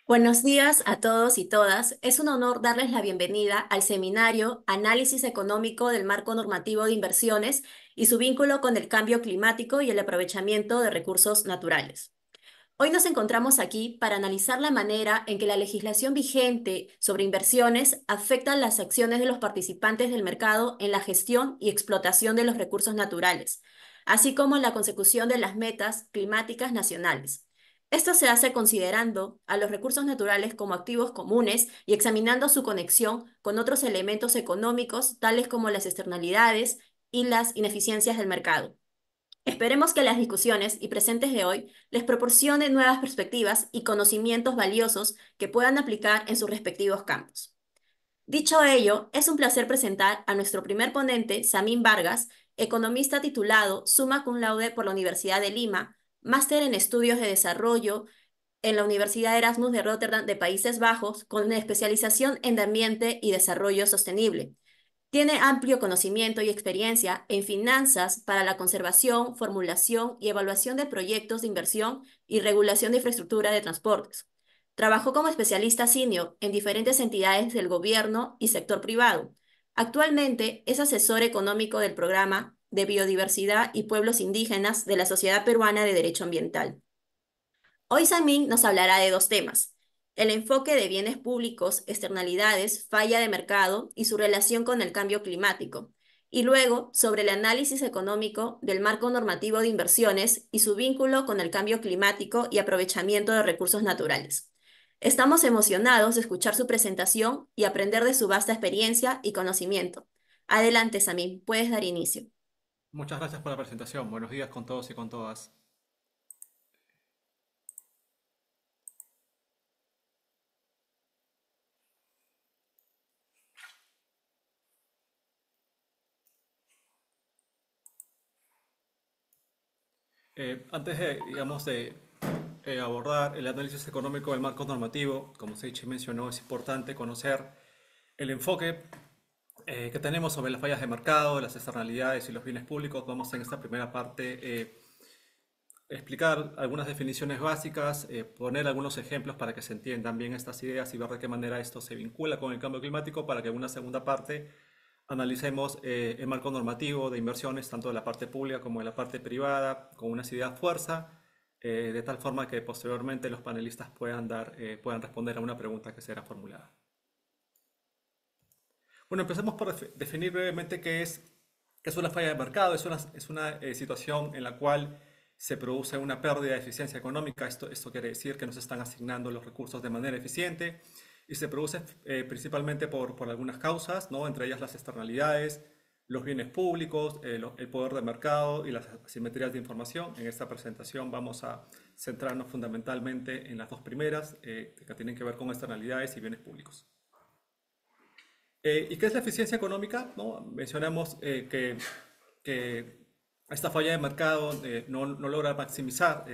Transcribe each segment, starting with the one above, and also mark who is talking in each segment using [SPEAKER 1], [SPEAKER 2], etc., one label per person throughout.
[SPEAKER 1] Buenos días a todos y todas. Es un honor darles la bienvenida al seminario Análisis Económico del Marco Normativo de Inversiones y su vínculo con el cambio climático y el aprovechamiento de recursos naturales. Hoy nos encontramos aquí para analizar la manera en que la legislación vigente sobre inversiones afecta las acciones de los participantes del mercado en la gestión y explotación de los recursos naturales, así como en la consecución de las metas climáticas nacionales. Esto se hace considerando a los recursos naturales como activos comunes y examinando su conexión con otros elementos económicos, tales como las externalidades y las ineficiencias del mercado. Esperemos que las discusiones y presentes de hoy les proporcionen nuevas perspectivas y conocimientos valiosos que puedan aplicar en sus respectivos campos. Dicho ello, es un placer presentar a nuestro primer ponente, Samín Vargas, economista titulado Summa Cum Laude por la Universidad de Lima, máster en Estudios de Desarrollo en la Universidad Erasmus de Rotterdam de Países Bajos, con una especialización en ambiente y desarrollo sostenible. Tiene amplio conocimiento y experiencia en finanzas para la conservación, formulación y evaluación de proyectos de inversión y regulación de infraestructura de transportes. Trabajó como especialista senior en diferentes entidades del gobierno y sector privado. Actualmente es asesor económico del programa de biodiversidad y pueblos indígenas de la Sociedad Peruana de Derecho Ambiental. Hoy Samín nos hablará de dos temas: el enfoque de bienes públicos, externalidades, falla de mercado y su relación con el cambio climático, y luego sobre el análisis económico del marco normativo de inversiones y su vínculo con el cambio climático y aprovechamiento de recursos naturales. Estamos emocionados de escuchar su presentación y aprender de su vasta experiencia y conocimiento. Adelante, Samín, puedes dar inicio.
[SPEAKER 2] Muchas gracias por la presentación. Buenos días con todos y con todas. Antes de abordar el análisis económico del marco normativo, como Seichi mencionó, es importante conocer el enfoque que tenemos sobre las fallas de mercado, las externalidades y los bienes públicos. Vamos en esta primera parte explicar algunas definiciones básicas, poner algunos ejemplos para que se entiendan bien estas ideas y ver de qué manera esto se vincula con el cambio climático para que en una segunda parte analicemos el marco normativo de inversiones, tanto de la parte pública como de la parte privada, con unas ideas fuerza, de tal forma que posteriormente los panelistas puedan responder a una pregunta que será formulada. Bueno, empecemos por definir brevemente qué es una falla de mercado. Es una situación en la cual se produce una pérdida de eficiencia económica. Esto quiere decir que no se están asignando los recursos de manera eficiente y se produce principalmente por algunas causas, ¿no? Entre ellas las externalidades, los bienes públicos, el poder de mercado y las asimetrías de información. En esta presentación vamos a centrarnos fundamentalmente en las dos primeras, que tienen que ver con externalidades y bienes públicos. ¿Y qué es la eficiencia económica? ¿No? Mencionamos que esta falla de mercado no logra maximizar,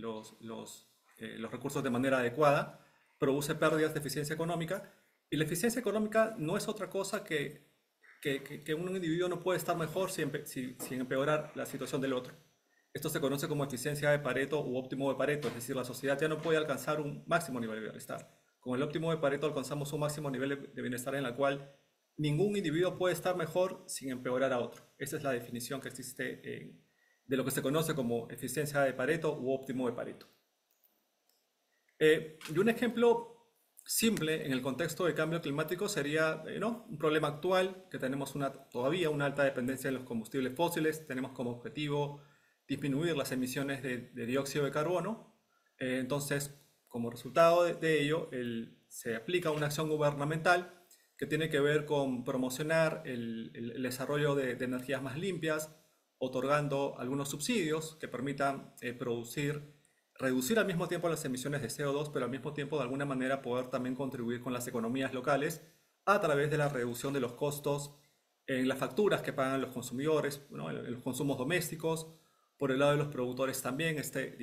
[SPEAKER 2] los recursos de manera adecuada, produce pérdidas de eficiencia económica. Y la eficiencia económica no es otra cosa que un individuo no puede estar mejor sin empeorar la situación del otro. Esto se conoce como eficiencia de Pareto u óptimo de Pareto, es decir, la sociedad ya no puede alcanzar un máximo nivel de bienestar. Con el óptimo de Pareto alcanzamos un máximo nivel de bienestar en el cual ningún individuo puede estar mejor sin empeorar a otro. Esa es la definición que existe de lo que se conoce como eficiencia de Pareto u óptimo de Pareto. Y un ejemplo simple en el contexto de cambio climático sería, ¿no? Un problema actual que tenemos todavía una alta dependencia de los combustibles fósiles. Tenemos como objetivo disminuir las emisiones de dióxido de carbono. Entonces, como resultado de ello, se aplica una acción gubernamental que tiene que ver con promocionar el desarrollo de energías más limpias, otorgando algunos subsidios que permitan reducir al mismo tiempo las emisiones de CO2, pero al mismo tiempo de alguna manera poder también contribuir con las economías locales a través de la reducción de los costos en las facturas que pagan los consumidores, ¿no? En los consumos domésticos. Por el lado de los productores también, se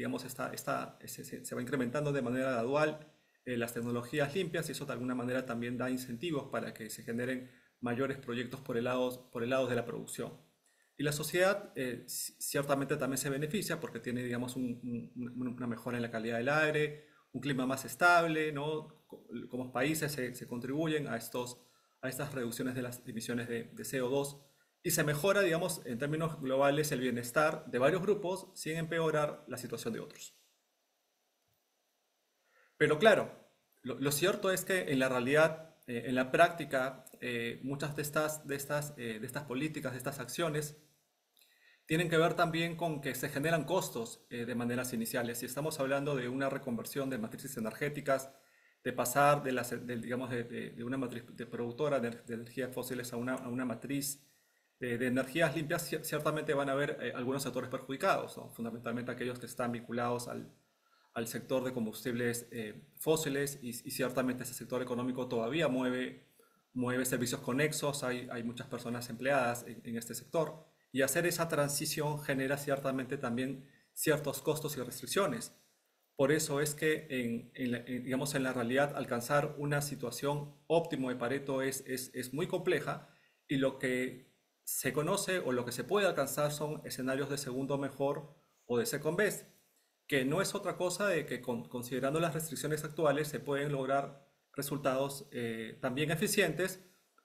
[SPEAKER 2] va incrementando de manera gradual las tecnologías limpias y eso de alguna manera también da incentivos para que se generen mayores proyectos por el lado de la producción. Y la sociedad ciertamente también se beneficia porque tiene, digamos, una mejora en la calidad del aire, un clima más estable, ¿no? Como países se contribuyen a estas reducciones de las emisiones de CO2 y se mejora, digamos, en términos globales el bienestar de varios grupos sin empeorar la situación de otros. Pero claro, lo cierto es que en la realidad, en la práctica, muchas de estas políticas, de estas acciones, tienen que ver también con que se generan costos de maneras iniciales. Si estamos hablando de una reconversión de matrices energéticas, de pasar digamos, de una matriz de productora de energías fósiles a una matriz de energías limpias, ciertamente van a haber algunos sectores perjudicados, ¿no? Fundamentalmente aquellos que están vinculados al sector de combustibles fósiles y ciertamente ese sector económico todavía mueve servicios conexos, hay muchas personas empleadas en este sector y hacer esa transición genera ciertamente también ciertos costos y restricciones. Por eso es que digamos, en la realidad alcanzar una situación óptima de Pareto es muy compleja y lo que se conoce o lo que se puede alcanzar son escenarios de segundo mejor o de second best, que no es otra cosa de que considerando las restricciones actuales se pueden lograr resultados también eficientes,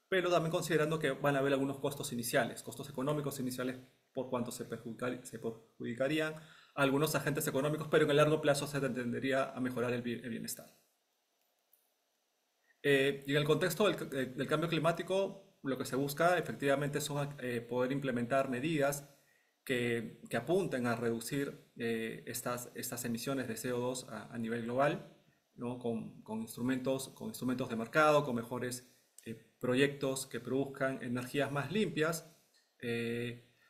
[SPEAKER 2] pero también considerando que van a haber algunos costos iniciales, costos económicos iniciales por cuanto se perjudicarían a algunos agentes económicos, pero en el largo plazo se tendería a mejorar el bienestar. Y en el contexto del cambio climático, lo que se busca efectivamente son poder implementar medidas que apunten a reducir estas emisiones de CO2 a nivel global, ¿no? Con instrumentos de mercado, con mejores proyectos que produzcan energías más limpias.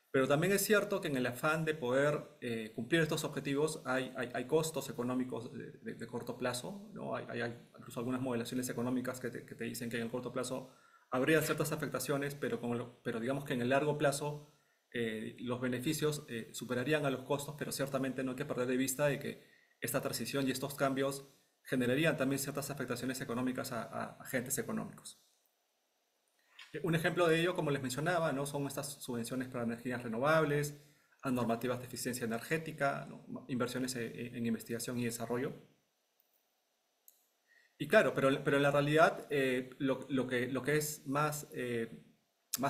[SPEAKER 2] Pero también es cierto que en el afán de poder cumplir estos objetivos hay costos económicos de corto plazo, ¿no? Hay incluso algunas modelaciones económicas que te dicen que en el corto plazo habría ciertas afectaciones, pero digamos que en el largo plazo los beneficios superarían a los costos, pero ciertamente no hay que perder de vista de que esta transición y estos cambios generarían también ciertas afectaciones económicas a agentes económicos. Un ejemplo de ello, como les mencionaba, ¿no? Son estas subvenciones para energías renovables, a normativas de eficiencia energética, ¿no? Inversiones en investigación y desarrollo. Y claro, pero en la realidad lo que es más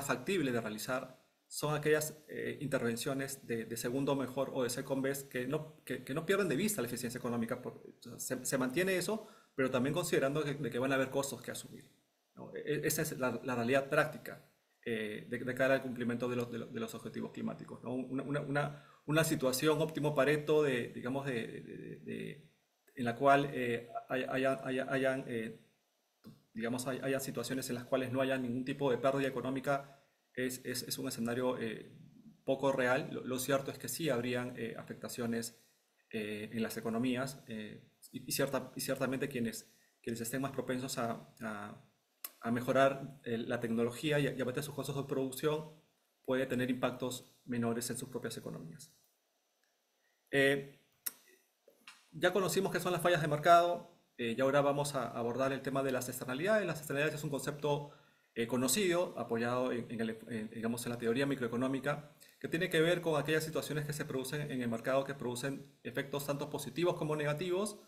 [SPEAKER 2] factible de realizar son aquellas intervenciones de segundo mejor o de second best que no pierden de vista la eficiencia económica. Se mantiene eso, pero también considerando de que van a haber costos que asumir, ¿no? Esa es la realidad práctica de cara al cumplimiento de los objetivos climáticos, ¿no? Una situación óptimo Pareto digamos, en la cual digamos, haya situaciones en las cuales no haya ningún tipo de pérdida económica es un escenario poco real. Lo cierto es que sí habrían afectaciones en las economías y ciertamente quienes estén más propensos a mejorar la tecnología y abatir sus costos de producción puede tener impactos menores en sus propias economías. Eh, ya conocimos qué son las fallas de mercado y ahora vamos a abordar el tema de las externalidades. Las externalidades es un concepto conocido, apoyado digamos, en la teoría microeconómica, que tiene que ver con aquellas situaciones que se producen en el mercado que producen efectos tanto positivos como negativos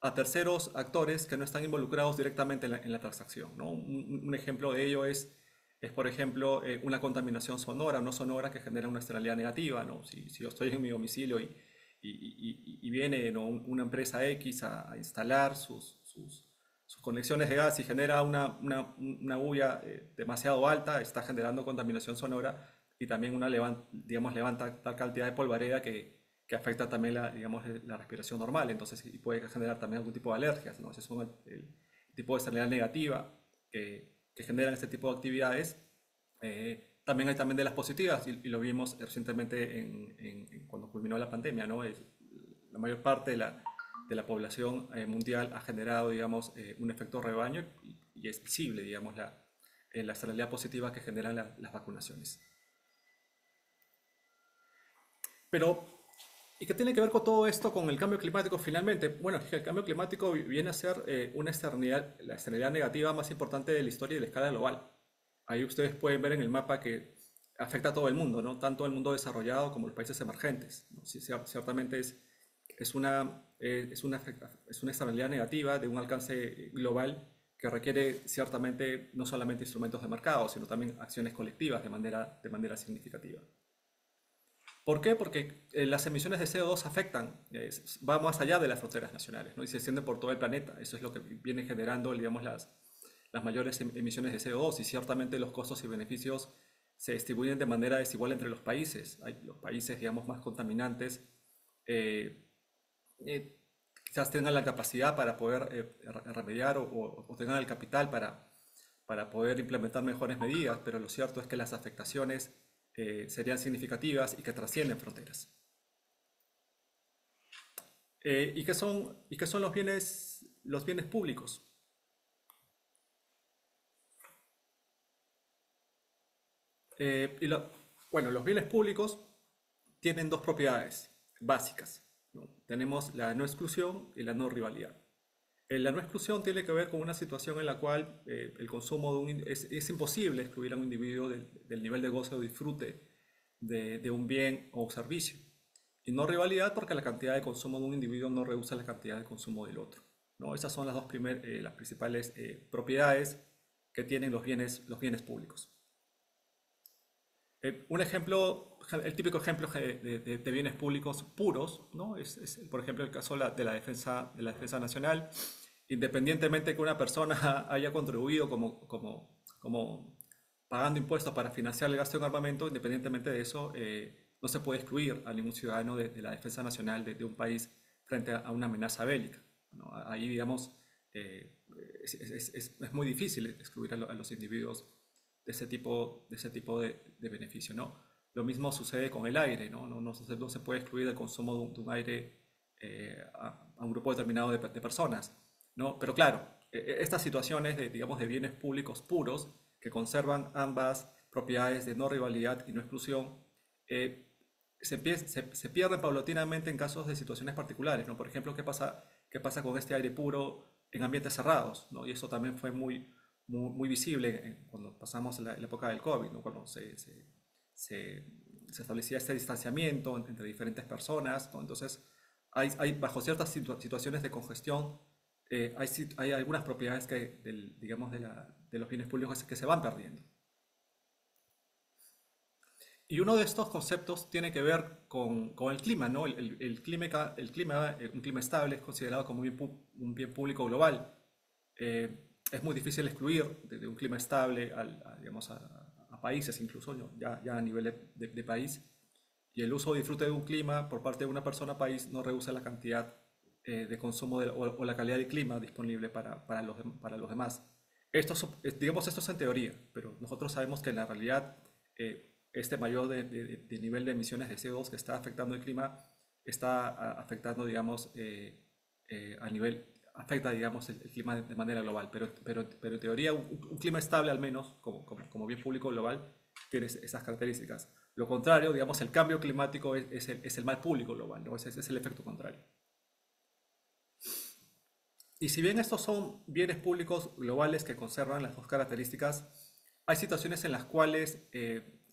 [SPEAKER 2] a terceros actores que no están involucrados directamente en la transacción, ¿no? Un ejemplo de ello por ejemplo, una contaminación sonora o no sonora que genera una externalidad negativa, ¿no? Si yo estoy en mi domicilio y viene, ¿no? Una empresa X a instalar sus conexiones de gas y genera una bulla demasiado alta, está generando contaminación sonora y también digamos, levanta tal cantidad de polvareda que afecta también digamos, la respiración normal, entonces y puede generar también algún tipo de alergias, ¿no? Ese es el tipo de externalidad negativa que generan este tipo de actividades. También hay también de las positivas y lo vimos recientemente cuando culminó la pandemia, ¿no? La mayor parte de la población mundial ha generado, digamos, un efecto rebaño y es visible, digamos, la externalidad positiva que generan las vacunaciones. Pero, ¿y qué tiene que ver con todo esto con el cambio climático finalmente? Bueno, es que el cambio climático viene a ser la externalidad negativa más importante de la historia y de la escala global. Ahí ustedes pueden ver en el mapa que afecta a todo el mundo, ¿no? Tanto el mundo desarrollado como los países emergentes, ¿no? Sí, ciertamente es una externalidad negativa de un alcance global que requiere ciertamente no solamente instrumentos de mercado, sino también acciones colectivas de manera significativa. ¿Por qué? Porque las emisiones de CO2 afectan, va más allá de las fronteras nacionales, ¿no? Y se extienden por todo el planeta. Eso es lo que viene generando, digamos, las mayores emisiones de CO2 y ciertamente los costos y beneficios se distribuyen de manera desigual entre los países. Hay los países, digamos, más contaminantes eh, quizás tengan la capacidad para poder remediar o tengan el capital para poder implementar mejores medidas, pero lo cierto es que las afectaciones serían significativas y que trascienden fronteras. ¿Y qué son los bienes públicos? Y bueno, los bienes públicos tienen dos propiedades básicas, ¿no? Tenemos la no exclusión y la no rivalidad. La no exclusión tiene que ver con una situación en la cual el consumo es imposible excluir a un individuo del nivel de goce o disfrute de un bien o servicio. Y no rivalidad porque la cantidad de consumo de un individuo no reduce la cantidad de consumo del otro, ¿no? Esas son las principales propiedades que tienen los bienes públicos. Un ejemplo, el típico ejemplo de bienes públicos puros, ¿no? Por ejemplo, el caso de la defensa nacional. Independientemente que una persona haya contribuido como pagando impuestos para financiar el gasto en armamento, independientemente de eso, no se puede excluir a ningún ciudadano de la defensa nacional de un país frente a una amenaza bélica, ¿no? Ahí, digamos, es muy difícil excluir a los individuos de ese tipo de beneficio, ¿no? Lo mismo sucede con el aire, ¿no? No se puede excluir el consumo de un aire a un grupo determinado de personas, ¿no? Pero claro, estas situaciones digamos, de bienes públicos puros que conservan ambas propiedades de no rivalidad y no exclusión, se pierden paulatinamente en casos de situaciones particulares, ¿no? Por ejemplo, qué pasa con este aire puro en ambientes cerrados, ¿no? Y eso también fue muy visible cuando pasamos la época del COVID, ¿no? Cuando se establecía este distanciamiento entre diferentes personas, ¿no? Entonces, bajo ciertas situaciones de congestión, hay algunas propiedades digamos, de los bienes públicos que se van perdiendo. Y uno de estos conceptos tiene que ver con el clima, ¿no? Un clima estable es considerado como un bien público global. Es muy difícil excluir de un clima estable digamos, a países, incluso ¿no? Ya a nivel de país. Y el uso o disfrute de un clima por parte de una persona país no reduce la cantidad de consumo o la calidad de clima disponible para los demás. Digamos, esto es en teoría, pero nosotros sabemos que en la realidad este mayor de nivel de emisiones de CO2 que está afectando el clima está afectando, digamos, a nivel, afecta, digamos, el clima de manera global. Pero en teoría un clima estable al menos, como bien público global, tiene esas características. Lo contrario, digamos, el cambio climático es el mal público global, ¿no? Ese es el efecto contrario. Y si bien estos son bienes públicos globales que conservan las dos características, hay situaciones en las cuales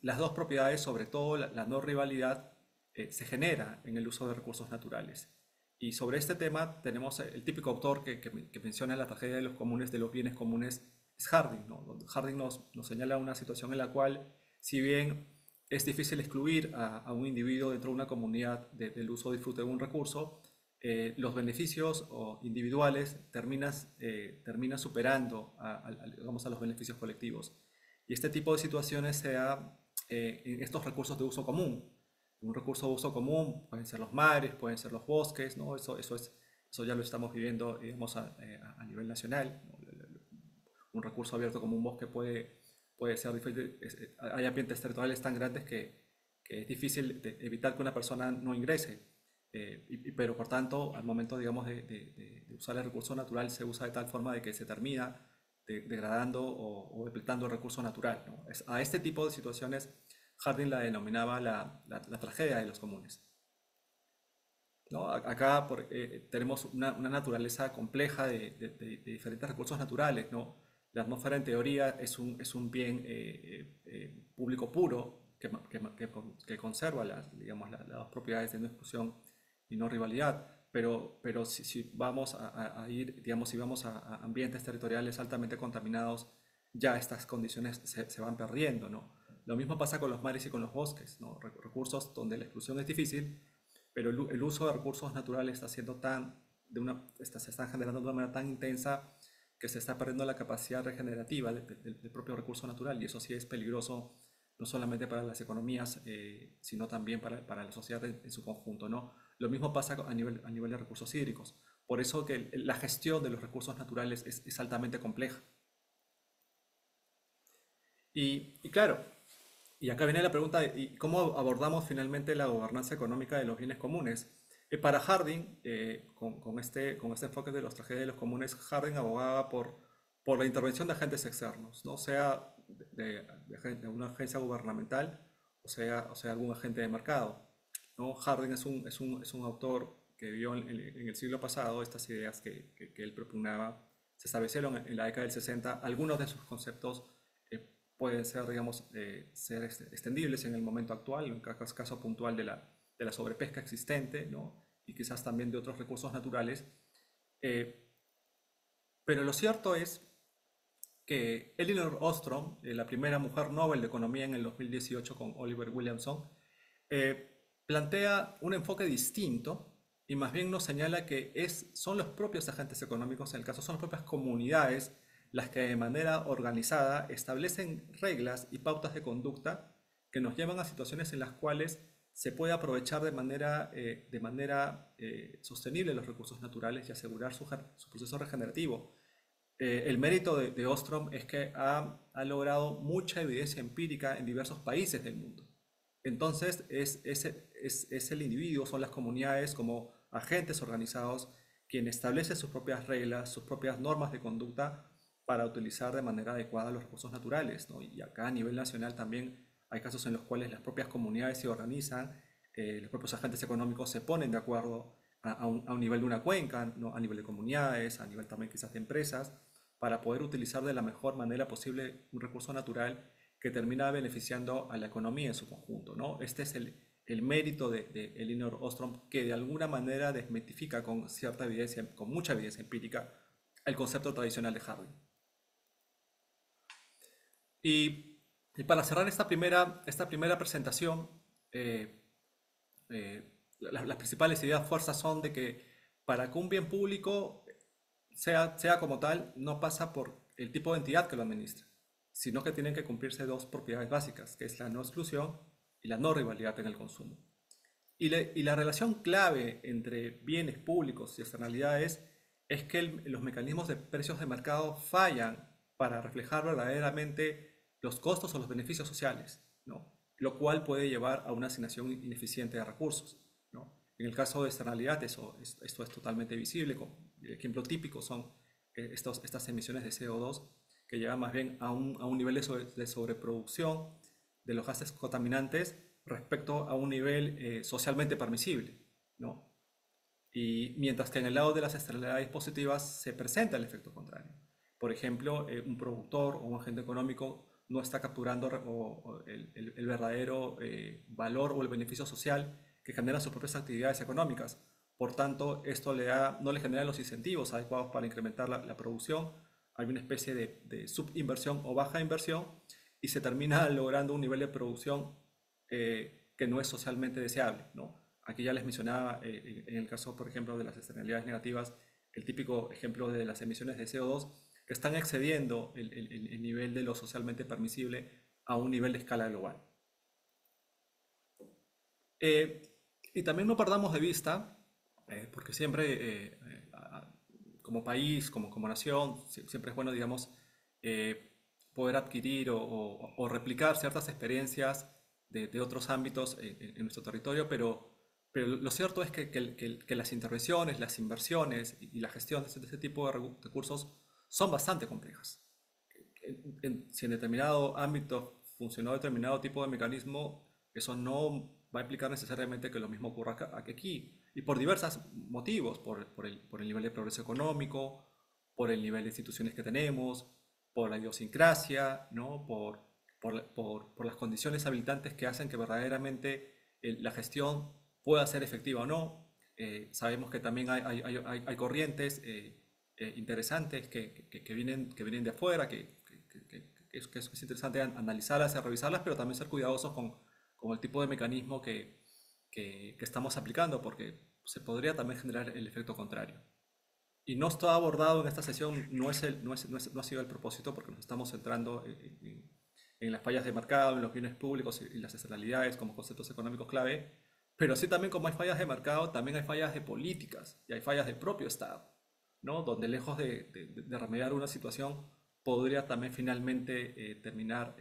[SPEAKER 2] las dos propiedades, sobre todo la no rivalidad, se genera en el uso de recursos naturales. Y sobre este tema tenemos el típico autor que menciona la tragedia de los comunes, de los bienes comunes, es Harding, ¿no? Harding nos señala una situación en la cual, si bien es difícil excluir a un individuo dentro de una comunidad del uso o disfrute de un recurso, los beneficios individuales terminan superando digamos, a los beneficios colectivos. Y este tipo de situaciones se da en estos recursos de uso común. Un recurso de uso común pueden ser los mares, pueden ser los bosques, ¿no? Eso ya lo estamos viviendo, digamos, a nivel nacional, ¿no? Un recurso abierto como un bosque puede ser difícil. Hay ambientes territoriales tan grandes que es difícil evitar que una persona no ingrese. Pero por tanto, al momento, digamos, de usar el recurso natural, se usa de tal forma de que se termina degradando o depletando el recurso natural, ¿no? A este tipo de situaciones, Harding la denominaba la tragedia de los comunes, ¿no? Acá tenemos una naturaleza compleja de diferentes recursos naturales, ¿no? La atmósfera en teoría es un bien público puro que conserva digamos, las dos propiedades de no exclusión y no rivalidad. Pero si vamos a ir, digamos, si vamos a ambientes territoriales altamente contaminados, ya estas condiciones se van perdiendo, ¿no? Lo mismo pasa con los mares y con los bosques, ¿no? Recursos donde la exclusión es difícil, pero el uso de recursos naturales está siendo se están generando de una manera tan intensa que se está perdiendo la capacidad regenerativa del propio recurso natural, y eso sí es peligroso no solamente para las economías, sino también para la sociedad en su conjunto, ¿no? Lo mismo pasa a nivel de recursos hídricos. Por eso que la gestión de los recursos naturales es altamente compleja. Y claro, y acá viene la pregunta de ¿y cómo abordamos finalmente la gobernanza económica de los bienes comunes? Para Harding, con este enfoque de los tragedias de los comunes, Harding abogaba por la intervención de agentes externos, ¿no? Sea de una agencia gubernamental o sea algún agente de mercado, ¿no? Harding es un autor que vio en el siglo pasado estas ideas que él propugnaba. Se establecieron en la década del 60. Algunos de sus conceptos pueden ser, digamos, ser extendibles en el momento actual, en caso puntual de la sobrepesca existente, ¿no? Y quizás también de otros recursos naturales. Eh, pero lo cierto es que Elinor Ostrom, la primera mujer Nobel de Economía en el 2018 con Oliver Williamson, plantea un enfoque distinto y más bien nos señala que son los propios agentes económicos, en el caso son las propias comunidades, las que de manera organizada establecen reglas y pautas de conducta que nos llevan a situaciones en las cuales se puede aprovechar de manera sostenible los recursos naturales y asegurar su proceso regenerativo. El mérito de Ostrom es que ha logrado mucha evidencia empírica en diversos países del mundo. Entonces, es el individuo, son las comunidades como agentes organizados quienes establecen sus propias reglas, sus propias normas de conducta para utilizar de manera adecuada los recursos naturales, ¿no? Y acá a nivel nacional también hay casos en los cuales las propias comunidades se organizan, los propios agentes económicos se ponen de acuerdo a un nivel de una cuenca, ¿no? A nivel de comunidades, a nivel también quizás de empresas, para poder utilizar de la mejor manera posible un recurso natural que termina beneficiando a la economía en su conjunto, ¿no? Este es el mérito de Elinor Ostrom, que de alguna manera desmitifica con cierta evidencia, con mucha evidencia empírica, el concepto tradicional de Harvey. Y para cerrar esta primera presentación, eh, las principales ideas fuerzas son de que para que un bien público sea como tal, no pasa por el tipo de entidad que lo administra, sino que tienen que cumplirse dos propiedades básicas, que es la no exclusión y la no rivalidad en el consumo. Y la relación clave entre bienes públicos y externalidades es que los mecanismos de precios de mercado fallan para reflejar verdaderamente los costos o los beneficios sociales, ¿no? Lo cual puede llevar a una asignación ineficiente de recursos, ¿no? En el caso de externalidad, esto es totalmente visible. El ejemplo típico son estas emisiones de CO2 que llevan más bien a un nivel de sobreproducción de los gases contaminantes respecto a un nivel socialmente permisible, ¿no? Y mientras que en el lado de las externalidades positivas se presenta el efecto contrario. Por ejemplo, un productor o un agente económico no está capturando el verdadero valor o el beneficio social que generan sus propias actividades económicas. Por tanto, esto no le genera los incentivos adecuados para incrementar la producción. Hay una especie de subinversión o baja inversión y se termina logrando un nivel de producción que no es socialmente deseable, ¿no? Aquí ya les mencionaba, en el caso, por ejemplo, de las externalidades negativas, el típico ejemplo de las emisiones de CO2 que están excediendo el nivel de lo socialmente permisible a un nivel de escala global. Y también no perdamos de vista, porque siempre como país, como nación, siempre es bueno, digamos, poder adquirir o replicar ciertas experiencias de otros ámbitos en nuestro territorio, pero lo cierto es que las intervenciones, las inversiones y la gestión de este tipo de recursos son bastante complejas. Si en determinado ámbito funcionó determinado tipo de mecanismo, eso no va a implicar necesariamente que lo mismo ocurra aquí. Y por diversos motivos, por el nivel de progreso económico, por el nivel de instituciones que tenemos, por la idiosincrasia, ¿no? Por las condiciones habilitantes que hacen que verdaderamente la gestión pueda ser efectiva o no. Sabemos que también hay corrientes interesantes que vienen de afuera, que es interesante analizarlas y revisarlas, pero también ser cuidadosos con el tipo de mecanismo que estamos aplicando, porque se podría también generar el efecto contrario. Y no está abordado en esta sesión, no ha sido el propósito, porque nos estamos centrando en las fallas de mercado, en los bienes públicos y las externalidades como conceptos económicos clave, pero sí también como hay fallas de mercado, también hay fallas de políticas y hay fallas del propio Estado, ¿no? Donde lejos de remediar una situación, podría también finalmente terminar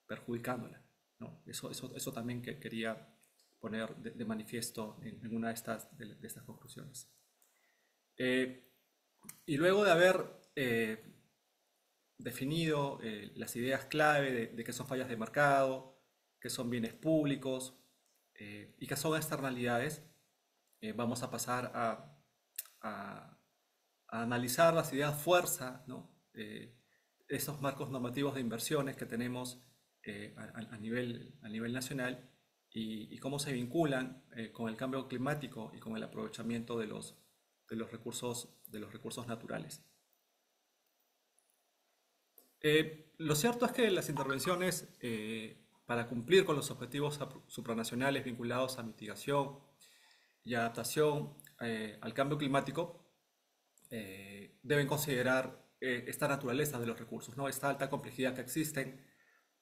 [SPEAKER 2] perjudicándola, ¿no? Eso también que quería poner de manifiesto en una de estas conclusiones. Eh, y luego de haber definido las ideas clave de qué son fallas de mercado, qué son bienes públicos y qué son externalidades, vamos a pasar a- a analizar las ideas fuerza, ¿no? Esos marcos normativos de inversiones que tenemos a nivel nacional y cómo se vinculan con el cambio climático y con el aprovechamiento de los recursos naturales. Lo cierto es que las intervenciones para cumplir con los objetivos supranacionales vinculados a mitigación y adaptación al cambio climático deben considerar esta naturaleza de los recursos, ¿no? Esta alta complejidad que existen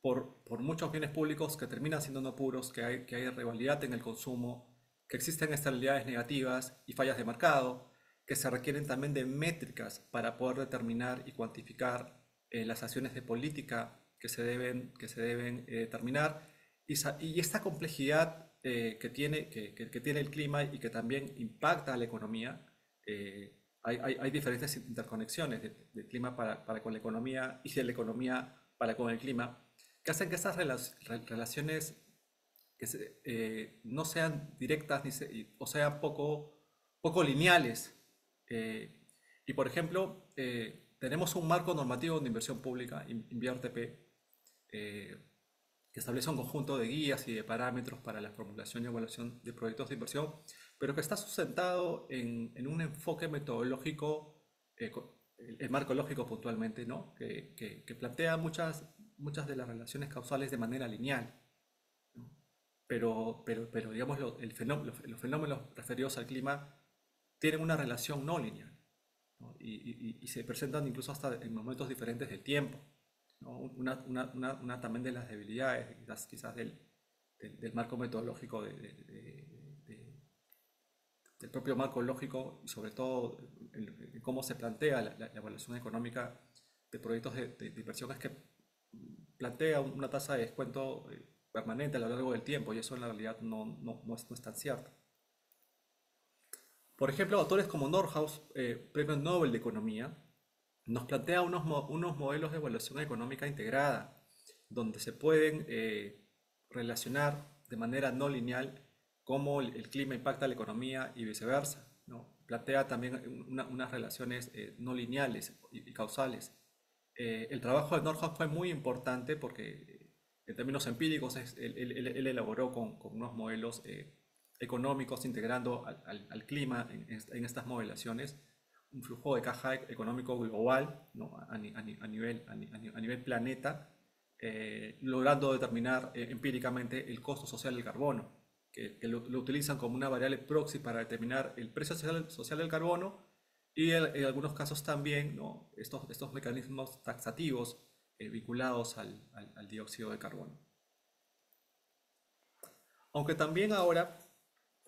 [SPEAKER 2] por muchos bienes públicos que terminan siendo no puros, que hay rivalidad en el consumo, que existen externalidades negativas y fallas de mercado, que se requieren también de métricas para poder determinar y cuantificar las acciones de política que se deben determinar. Y esta complejidad que tiene el clima y que también impacta a la economía, hay diferentes interconexiones del clima para con la economía y de la economía para con el clima, que hacen que estas relaciones no sean directas o sean poco lineales. Eh, y por ejemplo, tenemos un marco normativo de inversión pública, InviarTP, eh, que establece un conjunto de guías y de parámetros para la formulación y evaluación de proyectos de inversión, pero que está sustentado en un enfoque metodológico, el marco lógico puntualmente, ¿no? Que plantea muchas de las relaciones causales de manera lineal, ¿no? Pero digamos, los fenómenos referidos al clima tienen una relación no lineal, ¿no? Y se presentan incluso hasta en momentos diferentes del tiempo, ¿no? Una también de las debilidades, quizás del marco metodológico, del propio marco lógico y sobre todo en cómo se plantea la evaluación económica de proyectos de inversión, es que plantea una tasa de descuento permanente a lo largo del tiempo y eso en la realidad no es tan cierto. Por ejemplo, autores como Nordhaus, Premio Nobel de Economía, nos plantea unos modelos de evaluación económica integrada, donde se pueden relacionar de manera no lineal cómo el clima impacta la economía y viceversa, ¿no? Plantea también unas relaciones no lineales y causales. El trabajo de Nordhaus fue muy importante porque en términos empíricos él elaboró con unos modelos económicos integrando al clima en estas modelaciones un flujo de caja económico global, ¿no? A nivel planeta, logrando determinar empíricamente el costo social del carbono, que lo utilizan como una variable proxy para determinar el precio social del carbono y en algunos casos también, ¿no? Estos mecanismos taxativos vinculados al dióxido de carbono. Aunque también ahora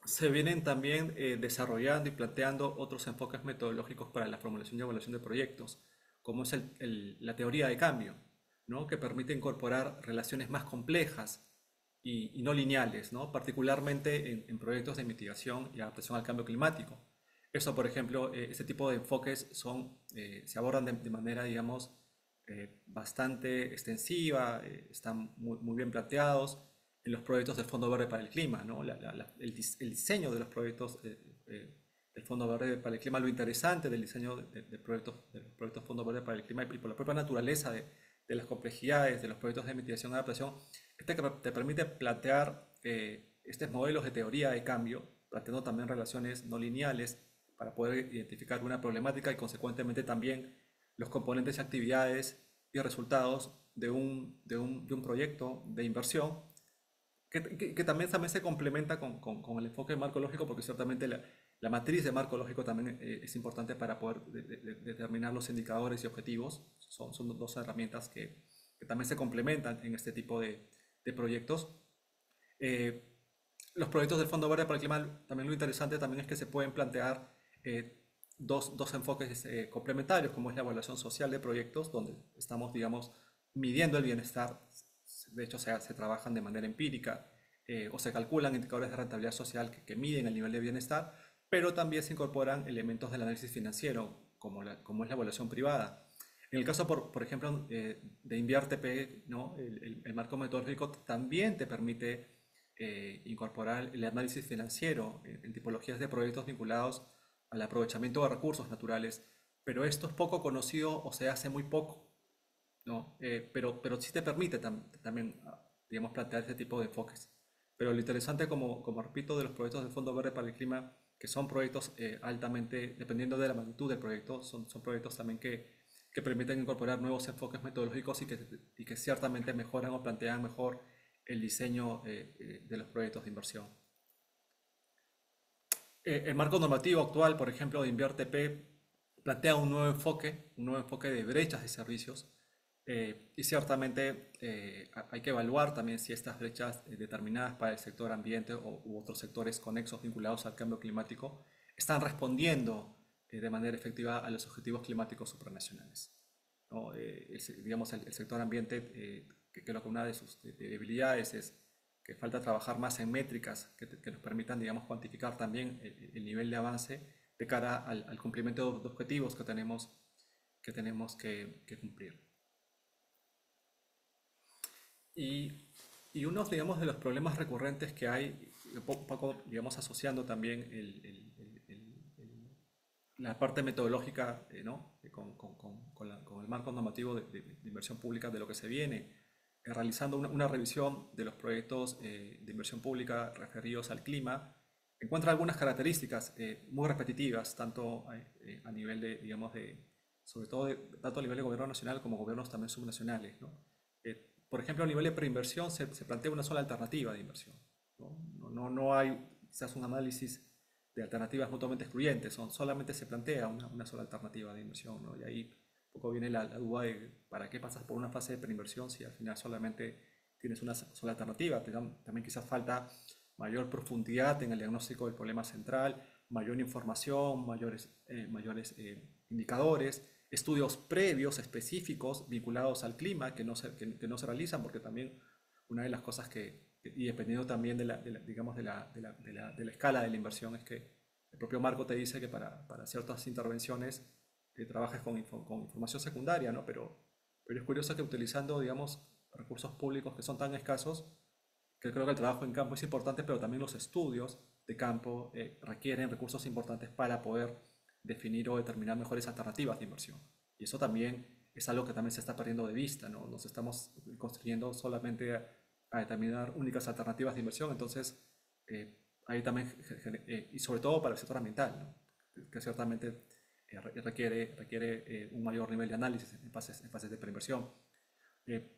[SPEAKER 2] se vienen también desarrollando y planteando otros enfoques metodológicos para la formulación y evaluación de proyectos, como es la teoría de cambio, ¿no? Que permite incorporar relaciones más complejas y no lineales, ¿no? Particularmente en proyectos de mitigación y adaptación al cambio climático. Eso, por ejemplo, este tipo de enfoques se abordan de manera, digamos, bastante extensiva, están muy bien planteados en los proyectos del Fondo Verde para el Clima, ¿no? El diseño de los proyectos del Fondo Verde para el Clima, lo interesante del diseño de los proyectos Fondo Verde para el Clima y por la propia naturaleza de las complejidades de los proyectos de mitigación y adaptación, que te permite plantear estos modelos de teoría de cambio planteando también relaciones no lineales para poder identificar una problemática y consecuentemente también los componentes y actividades y resultados de un proyecto de inversión que también se complementa con el enfoque de marco lógico, porque ciertamente la matriz de marco lógico también es importante para poder determinar los indicadores y objetivos. Son dos herramientas que también se complementan en este tipo de proyectos. Eh, los proyectos del Fondo Verde para el Clima, también lo interesante también es que se pueden plantear dos enfoques complementarios, como es la evaluación social de proyectos, donde estamos, digamos, midiendo el bienestar. De hecho, se trabajan de manera empírica o se calculan indicadores de rentabilidad social que miden el nivel de bienestar, pero también se incorporan elementos del análisis financiero, como es la evaluación privada. En el caso, por ejemplo, de InviarTP, ¿no? El marco metodológico también te permite incorporar el análisis financiero en tipologías de proyectos vinculados al aprovechamiento de recursos naturales, pero esto es poco conocido o se hace muy poco, ¿no? Pero sí te permite también, digamos, plantear ese tipo de enfoques. Pero lo interesante, como repito, de los proyectos del Fondo Verde para el Clima, que son proyectos altamente, dependiendo de la magnitud del proyecto, son proyectos también que permiten incorporar nuevos enfoques metodológicos y que ciertamente mejoran o plantean mejor el diseño de los proyectos de inversión. El marco normativo actual, por ejemplo, de InviarTP, plantea un nuevo enfoque de brechas de servicios y ciertamente hay que evaluar también si estas brechas determinadas para el sector ambiente u otros sectores conexos vinculados al cambio climático están respondiendo de manera efectiva a los objetivos climáticos supranacionales, ¿no? Digamos, el sector ambiente, que creo que una de sus debilidades es que falta trabajar más en métricas que nos permitan, digamos, cuantificar también el nivel de avance de cara al cumplimiento de objetivos que tenemos que cumplir. Y unos, digamos, de los problemas recurrentes que hay, un poco, digamos, asociando también la parte metodológica, ¿no? Con el marco normativo de inversión pública de lo que se viene, realizando una revisión de los proyectos de inversión pública referidos al clima, encuentra algunas características muy repetitivas, tanto a nivel de, digamos, sobre todo tanto a nivel de gobierno nacional como gobiernos también subnacionales, ¿no? Por ejemplo, a nivel de preinversión se plantea una sola alternativa de inversión, ¿no? No hay quizás un análisis de alternativas mutuamente excluyentes, solamente se plantea una sola alternativa de inversión, ¿no? Y ahí un poco viene la duda de para qué pasas por una fase de preinversión si al final solamente tienes una sola alternativa. También quizás falta mayor profundidad en el diagnóstico del problema central, mayor información, mayores indicadores, estudios previos específicos vinculados al clima que no se realizan, porque también una de las cosas y dependiendo también digamos, de la escala de la inversión, es que el propio marco te dice que para ciertas intervenciones trabajes con información secundaria, ¿no? Pero es curioso que utilizando, digamos, recursos públicos que son tan escasos, que creo que el trabajo en campo es importante, pero también los estudios de campo requieren recursos importantes para poder definir o determinar mejores alternativas de inversión. Y eso también es algo que también se está perdiendo de vista, ¿no? Nos estamos construyendo solamente a determinar únicas alternativas de inversión, entonces ahí también, y sobre todo para el sector ambiental, ¿no? Que ciertamente requiere un mayor nivel de análisis en fases de preinversión.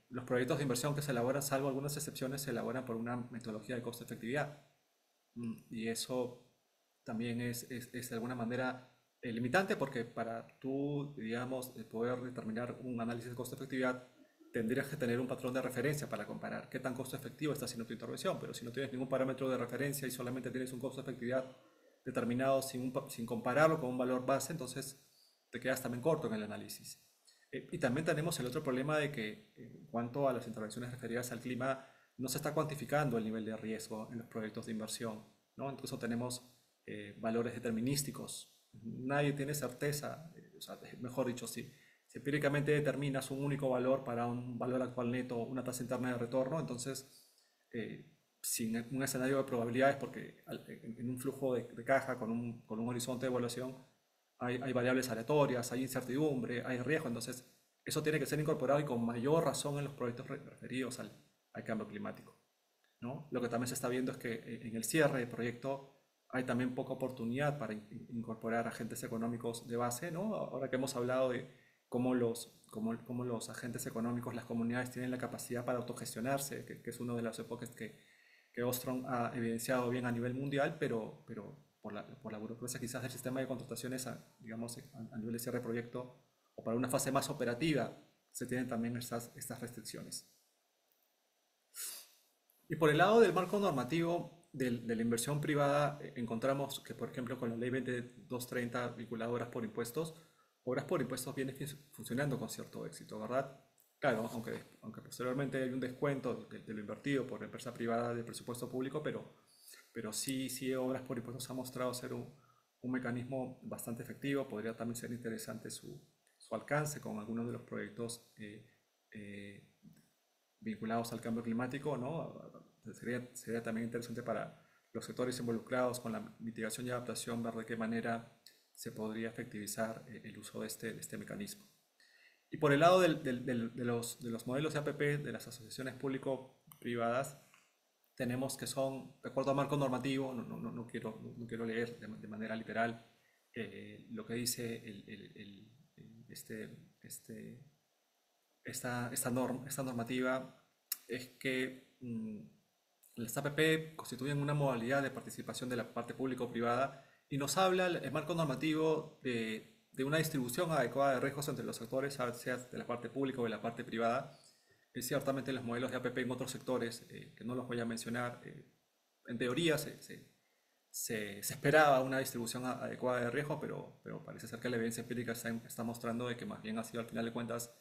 [SPEAKER 2] Los proyectos de inversión que se elaboran, salvo algunas excepciones, se elaboran por una metodología de costo-efectividad. Y eso también es de alguna manera limitante porque para tú, digamos, poder determinar un análisis de costo-efectividad, tendrías que tener un patrón de referencia para comparar qué tan costo efectivo está haciendo tu intervención, pero si no tienes ningún parámetro de referencia y solamente tienes un costo efectividad determinado sin compararlo con un valor base, entonces te quedas también corto en el análisis. Y también tenemos el otro problema de que en cuanto a las intervenciones referidas al clima, no se está cuantificando el nivel de riesgo en los proyectos de inversión, ¿no? Incluso tenemos valores determinísticos. Nadie tiene certeza, o sea, mejor dicho, si empíricamente determinas un único valor para un valor actual neto, una tasa interna de retorno, entonces, sin un escenario de probabilidades, porque en un flujo de caja con un horizonte de evaluación hay variables aleatorias, hay incertidumbre, hay riesgo, entonces eso tiene que ser incorporado y con mayor razón en los proyectos referidos al cambio climático, ¿no? Lo que también se está viendo es que en el cierre del proyecto hay también poca oportunidad para incorporar agentes económicos de base, ¿no? Ahora que hemos hablado de cómo los agentes económicos, las comunidades tienen la capacidad para autogestionarse, que es uno de los enfoques que Ostrom ha evidenciado bien a nivel mundial, pero por la burocracia quizás del sistema de contrataciones, digamos, a nivel de cierre de proyecto o para una fase más operativa, se tienen también estas restricciones. Y por el lado del marco normativo de la inversión privada, encontramos que, por ejemplo, con la ley 2230 vinculada a obras por impuestos viene funcionando con cierto éxito, ¿verdad? Claro, aunque posteriormente hay un descuento de lo invertido por la empresa privada del presupuesto público, pero sí, obras por impuestos ha mostrado ser un mecanismo bastante efectivo. Podría también ser interesante su alcance con algunos de los proyectos eh, vinculados al cambio climático, ¿no? Sería también interesante para los sectores involucrados con la mitigación y adaptación, ver de qué manera se podría efectivizar el uso de este mecanismo. Y por el lado de los modelos de APP de las asociaciones público-privadas, tenemos que son, de acuerdo a marco normativo, no quiero leer de manera literal lo que dice esta normativa, es que las APP constituyen una modalidad de participación de la parte pública o privada y nos habla el marco normativo de una distribución adecuada de riesgos entre los actores, sea de la parte pública o de la parte privada. Ciertamente los modelos de APP en otros sectores, que no los voy a mencionar, en teoría se esperaba una distribución adecuada de riesgo, pero parece ser que la evidencia empírica está mostrando de que más bien ha sido al final de cuentas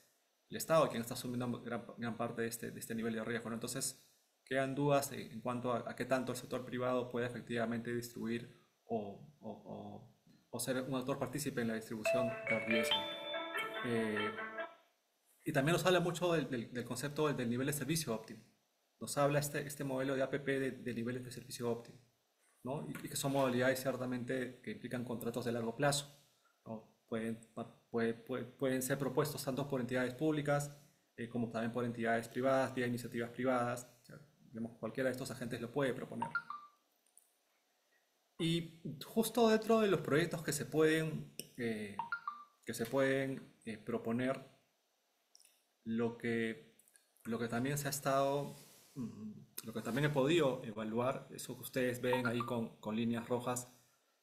[SPEAKER 2] el Estado quien está asumiendo gran parte de este nivel de riesgo, ¿no? Entonces, quedan dudas en cuanto a qué tanto el sector privado puede efectivamente distribuir o ser un actor partícipe en la distribución del riesgo. Eh, y también nos habla mucho del concepto del nivel de servicio óptimo. Nos habla este modelo de APP de niveles de servicio óptimo, ¿no? Y que son modalidades ciertamente que implican contratos de largo plazo, ¿no? Pueden ser propuestos tanto por entidades públicas como también por entidades privadas, vía iniciativas privadas. O sea, digamos, cualquiera de estos agentes lo puede proponer. Y justo dentro de los proyectos que se pueden proponer, lo que, lo que también se ha estado, lo que también he podido evaluar, eso que ustedes ven ahí con líneas rojas,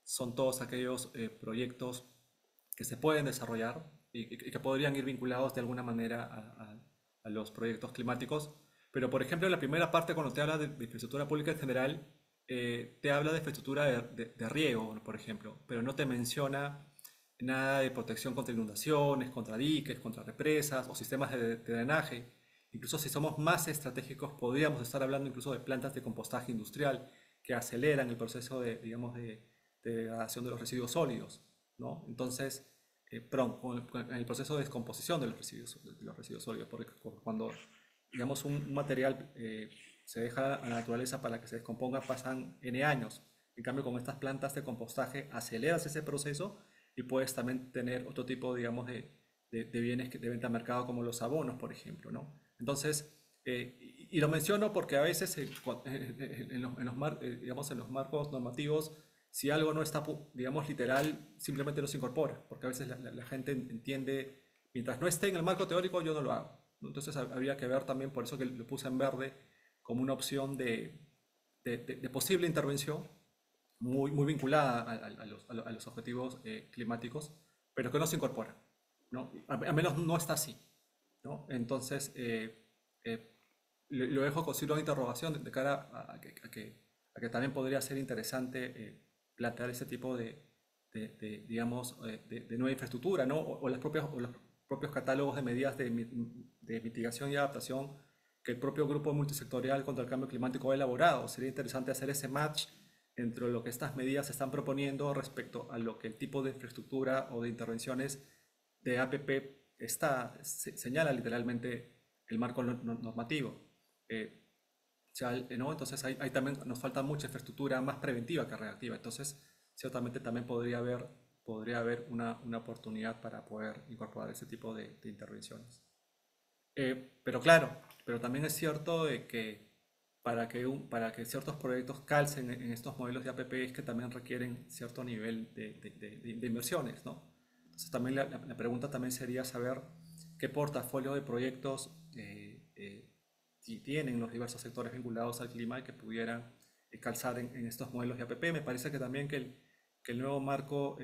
[SPEAKER 2] son todos aquellos proyectos que se pueden desarrollar y que podrían ir vinculados de alguna manera a los proyectos climáticos. Pero, por ejemplo, en la primera parte, cuando te habla de infraestructura pública en general, te habla de infraestructura de riego, por ejemplo, pero no te menciona nada de protección contra inundaciones, contra diques, contra represas o sistemas de drenaje. Incluso si somos más estratégicos, podríamos estar hablando incluso de plantas de compostaje industrial que aceleran el proceso digamos, de degradación de los residuos sólidos, ¿no? Entonces, perdón, con el proceso de descomposición de los residuos sólidos, porque cuando, digamos, un material se deja a la naturaleza para que se descomponga, pasan N años. En cambio, con estas plantas de compostaje aceleras ese proceso y puedes también tener otro tipo, digamos, de bienes de venta a mercado como los abonos, por ejemplo, ¿no? Entonces, y lo menciono porque a veces digamos, en los marcos normativos, si algo no está, digamos, literal, simplemente no se incorpora, porque a veces la gente entiende, mientras no esté en el marco teórico, yo no lo hago, ¿no? Entonces habría que ver también, por eso que lo puse en verde, como una opción de posible intervención muy vinculada a los objetivos climáticos, pero que no se incorpora, ¿no? Al menos no está así, ¿no? Entonces, lo dejo con signo de interrogación de cara a que también podría ser interesante plantear ese tipo digamos, de nueva infraestructura, ¿no? O los propios catálogos de medidas de mitigación y adaptación que el propio grupo multisectorial contra el cambio climático ha elaborado. Sería interesante hacer ese match entre lo que estas medidas están proponiendo respecto a lo que el tipo de infraestructura o de intervenciones de APP señala literalmente el marco normativo. ¿No? Entonces ahí también nos falta mucha infraestructura más preventiva que reactiva. Entonces, ciertamente también podría haber una oportunidad para poder incorporar ese tipo de intervenciones. Pero claro, pero también es cierto de que para que ciertos proyectos calcen en estos modelos de APPs que también requieren cierto nivel de inversiones, ¿no? Entonces también la pregunta también sería saber qué portafolio de proyectos si tienen los diversos sectores vinculados al clima y que pudieran calzar en estos modelos de APP. Me parece que también que el nuevo marco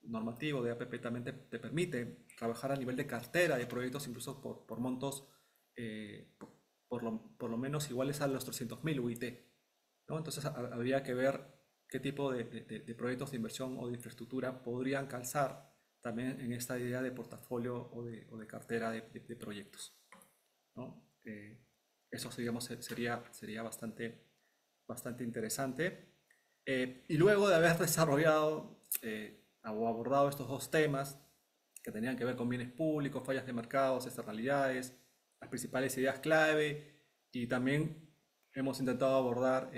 [SPEAKER 2] normativo de APP también te permite trabajar a nivel de cartera de proyectos, incluso por montos eh, por lo menos iguales a los 300.000 UIT, ¿no? Entonces habría que ver qué tipo de proyectos de inversión o de infraestructura podrían calzar también en esta idea de portafolio o de cartera de proyectos, ¿no? Eso digamos, sería bastante interesante. Y luego de haber desarrollado o abordado estos dos temas que tenían que ver con bienes públicos, fallas de mercados, externalidades, las principales ideas clave, y también hemos intentado abordar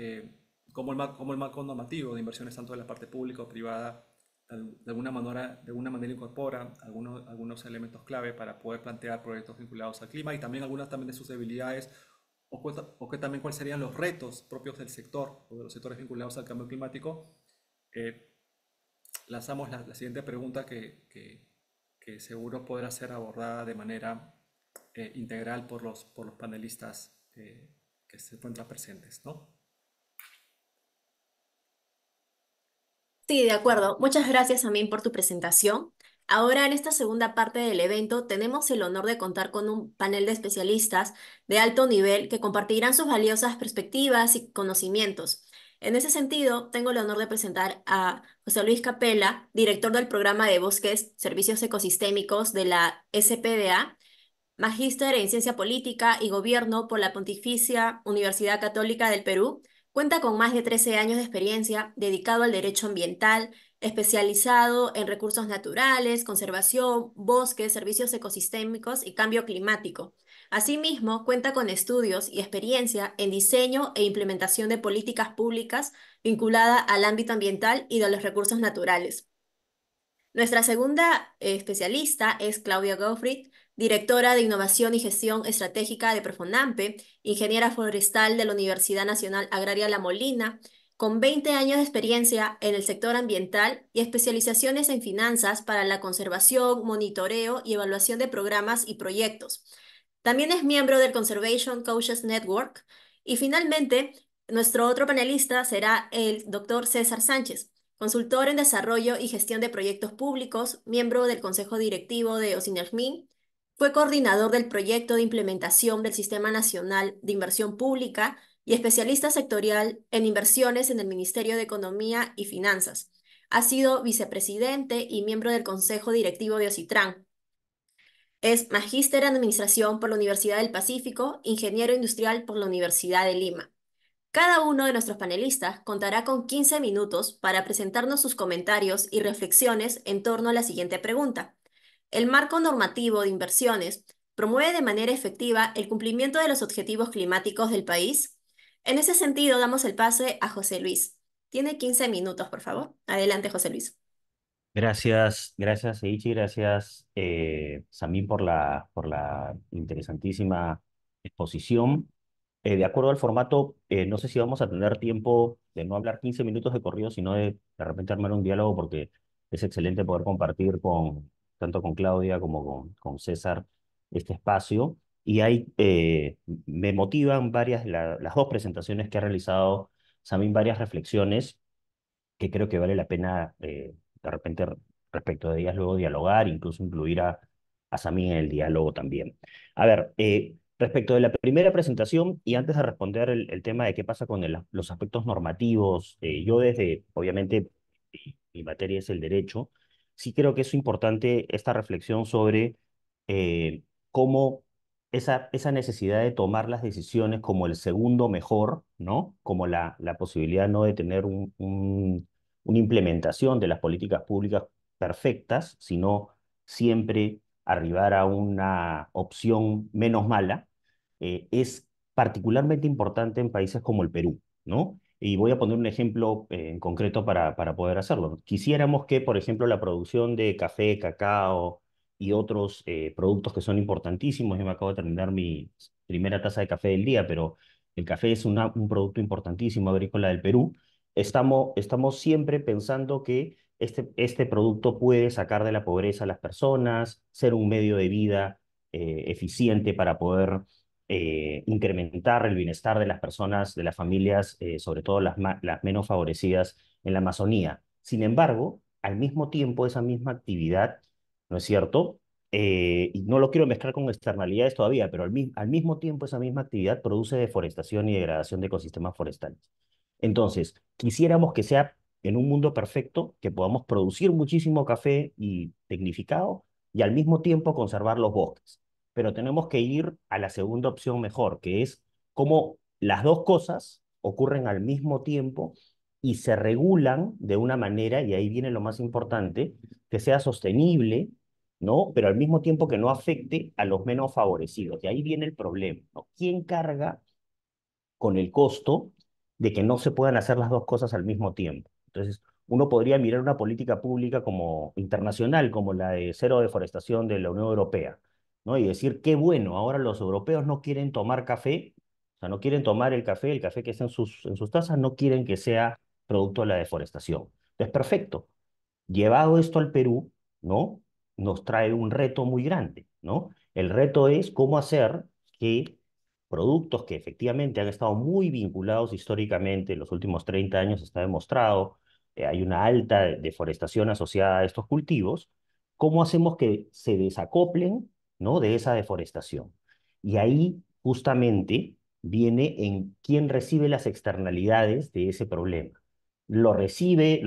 [SPEAKER 2] cómo el marco normativo de inversiones, tanto de la parte pública o privada, de alguna manera incorpora algunos elementos clave para poder plantear proyectos vinculados al clima y también algunas también de sus debilidades o que también cuáles serían los retos propios del sector o de los sectores vinculados al cambio climático. eh, Lanzamos la siguiente pregunta que seguro podrá ser abordada de manera integral por los panelistas que se encuentran presentes, ¿no?
[SPEAKER 1] Sí, de acuerdo. Muchas gracias, Amin, por tu presentación. Ahora, en esta segunda parte del evento, tenemos el honor de contar con un panel de especialistas de alto nivel que compartirán sus valiosas perspectivas y conocimientos. En ese sentido, tengo el honor de presentar a José Luis Capella, director del programa de bosques, servicios ecosistémicos de la SPDA, magíster en Ciencia Política y Gobierno por la Pontificia Universidad Católica del Perú. Cuenta con más de 13 años de experiencia dedicado al derecho ambiental, especializado en recursos naturales, conservación, bosques, servicios ecosistémicos y cambio climático. Asimismo, cuenta con estudios y experiencia en diseño e implementación de políticas públicas vinculada al ámbito ambiental y de los recursos naturales. Nuestra segunda especialista es Claudia Goffrit, directora de Innovación y Gestión Estratégica de Profonampe, ingeniera forestal de la Universidad Nacional Agraria La Molina, con 20 años de experiencia en el sector ambiental y especializaciones en finanzas para la conservación, monitoreo y evaluación de programas y proyectos. También es miembro del Conservation Coaches Network. Y finalmente, nuestro otro panelista será el doctor César Sánchez, consultor en desarrollo y gestión de proyectos públicos, miembro del Consejo Directivo de Osinermin, fue coordinador del proyecto de implementación del Sistema Nacional de Inversión Pública y especialista sectorial en inversiones en el Ministerio de Economía y Finanzas. Ha sido vicepresidente y miembro del Consejo Directivo de Ocitran. Es magíster en Administración por la Universidad del Pacífico, ingeniero industrial por la Universidad de Lima. Cada uno de nuestros panelistas contará con 15 minutos para presentarnos sus comentarios y reflexiones en torno a la siguiente pregunta. ¿El marco normativo de inversiones promueve de manera efectiva el cumplimiento de los objetivos climáticos del país? En ese sentido, damos el pase a José Luis. Tiene 15 minutos, por favor. Adelante, José Luis.
[SPEAKER 3] Gracias, Eichi, gracias, Samir, por la interesantísima exposición. De acuerdo al formato, no sé si vamos a tener tiempo de no hablar 15 minutos de corrido, sino de repente armar un diálogo, porque es excelente poder compartir tanto con Claudia como con César este espacio. Y me motivan las dos presentaciones que ha realizado Samir, varias reflexiones que creo que vale la pena de repente respecto de ellas luego dialogar, incluso incluir a Sami en el diálogo también. A ver, respecto de la primera presentación, y antes de responder el tema de qué pasa con los aspectos normativos, yo obviamente, mi materia es el derecho, sí creo que es importante esta reflexión sobre cómo esa necesidad de tomar las decisiones como el segundo mejor, ¿no? Como la posibilidad no de tener una implementación de las políticas públicas perfectas, sino siempre arribar a una opción menos mala, es particularmente importante en países como el Perú, ¿no? Y voy a poner un ejemplo en concreto para poder hacerlo. Quisiéramos que, por ejemplo, la producción de café, cacao y otros productos que son importantísimos, yo me acabo de terminar mi primera taza de café del día, pero el café es un producto importantísimo agrícola del Perú. Estamos siempre pensando que este producto puede sacar de la pobreza a las personas, ser un medio de vida eficiente para poder incrementar el bienestar de las personas, de las familias, sobre todo las menos favorecidas en la Amazonía. Sin embargo, al mismo tiempo, esa misma actividad, ¿no es cierto? Y no lo quiero mezclar con externalidades todavía, pero al mismo tiempo esa misma actividad produce deforestación y degradación de ecosistemas forestales. Entonces, quisiéramos que sea en un mundo perfecto, que podamos producir muchísimo café y tecnificado y al mismo tiempo conservar los bosques. Pero tenemos que ir a la segunda opción mejor, que es cómo las dos cosas ocurren al mismo tiempo y se regulan de una manera, y ahí viene lo más importante, que sea sostenible, ¿no? Pero al mismo tiempo que no afecte a los menos favorecidos. Y ahí viene el problema, ¿no? ¿Quién carga con el costo de que no se puedan hacer las dos cosas al mismo tiempo? Entonces, uno podría mirar una política pública como internacional, como la de cero deforestación de la Unión Europea, ¿no? Y decir, qué bueno, ahora los europeos no quieren tomar café, o sea, no quieren tomar el café que está en sus tazas, no quieren que sea producto de la deforestación. Entonces, perfecto. Llevado esto al Perú, ¿no? Nos trae un reto muy grande, ¿no? El reto es cómo hacer que productos que efectivamente han estado muy vinculados históricamente, en los últimos 30 años está demostrado, hay una alta deforestación asociada a estos cultivos, ¿cómo hacemos que se desacoplen, ¿no? De esa deforestación? Y ahí justamente viene en quién recibe las externalidades de ese problema. Lo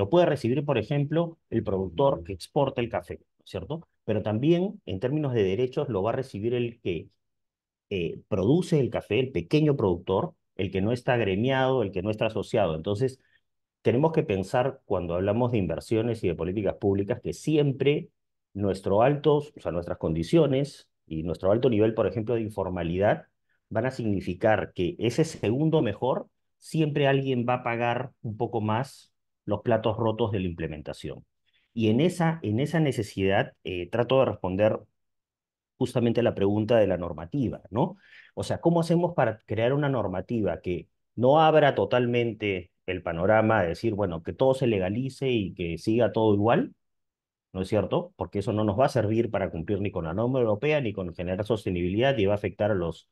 [SPEAKER 3] puede recibir, por ejemplo, el productor que exporta el café, ¿no es cierto? Pero también, en términos de derechos, lo va a recibir el que produce el café, el pequeño productor, el que no está agremiado, el que no está asociado. Entonces, tenemos que pensar cuando hablamos de inversiones y de políticas públicas que siempre o sea, nuestras condiciones y nuestro alto nivel, por ejemplo, de informalidad, van a significar que ese segundo mejor, siempre alguien va a pagar un poco más los platos rotos de la implementación. Y en esa necesidad trato de responder justamente la pregunta de la normativa, ¿no? O sea, ¿cómo hacemos para crear una normativa que no abra totalmente el panorama de decir, bueno, que todo se legalice y que siga todo igual? ¿No es cierto? Porque eso no nos va a servir para cumplir ni con la norma europea ni con generar sostenibilidad y va a afectar a los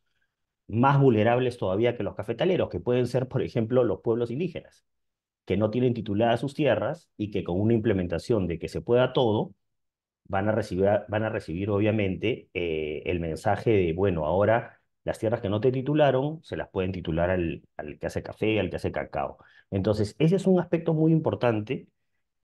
[SPEAKER 3] más vulnerables todavía que los cafetaleros, que pueden ser, por ejemplo, los pueblos indígenas, que no tienen tituladas sus tierras y que con una implementación de que se pueda todo, van a recibir obviamente el mensaje de, bueno, ahora las tierras que no te titularon se las pueden titular al que hace café, al que hace cacao. Entonces, ese es un aspecto muy importante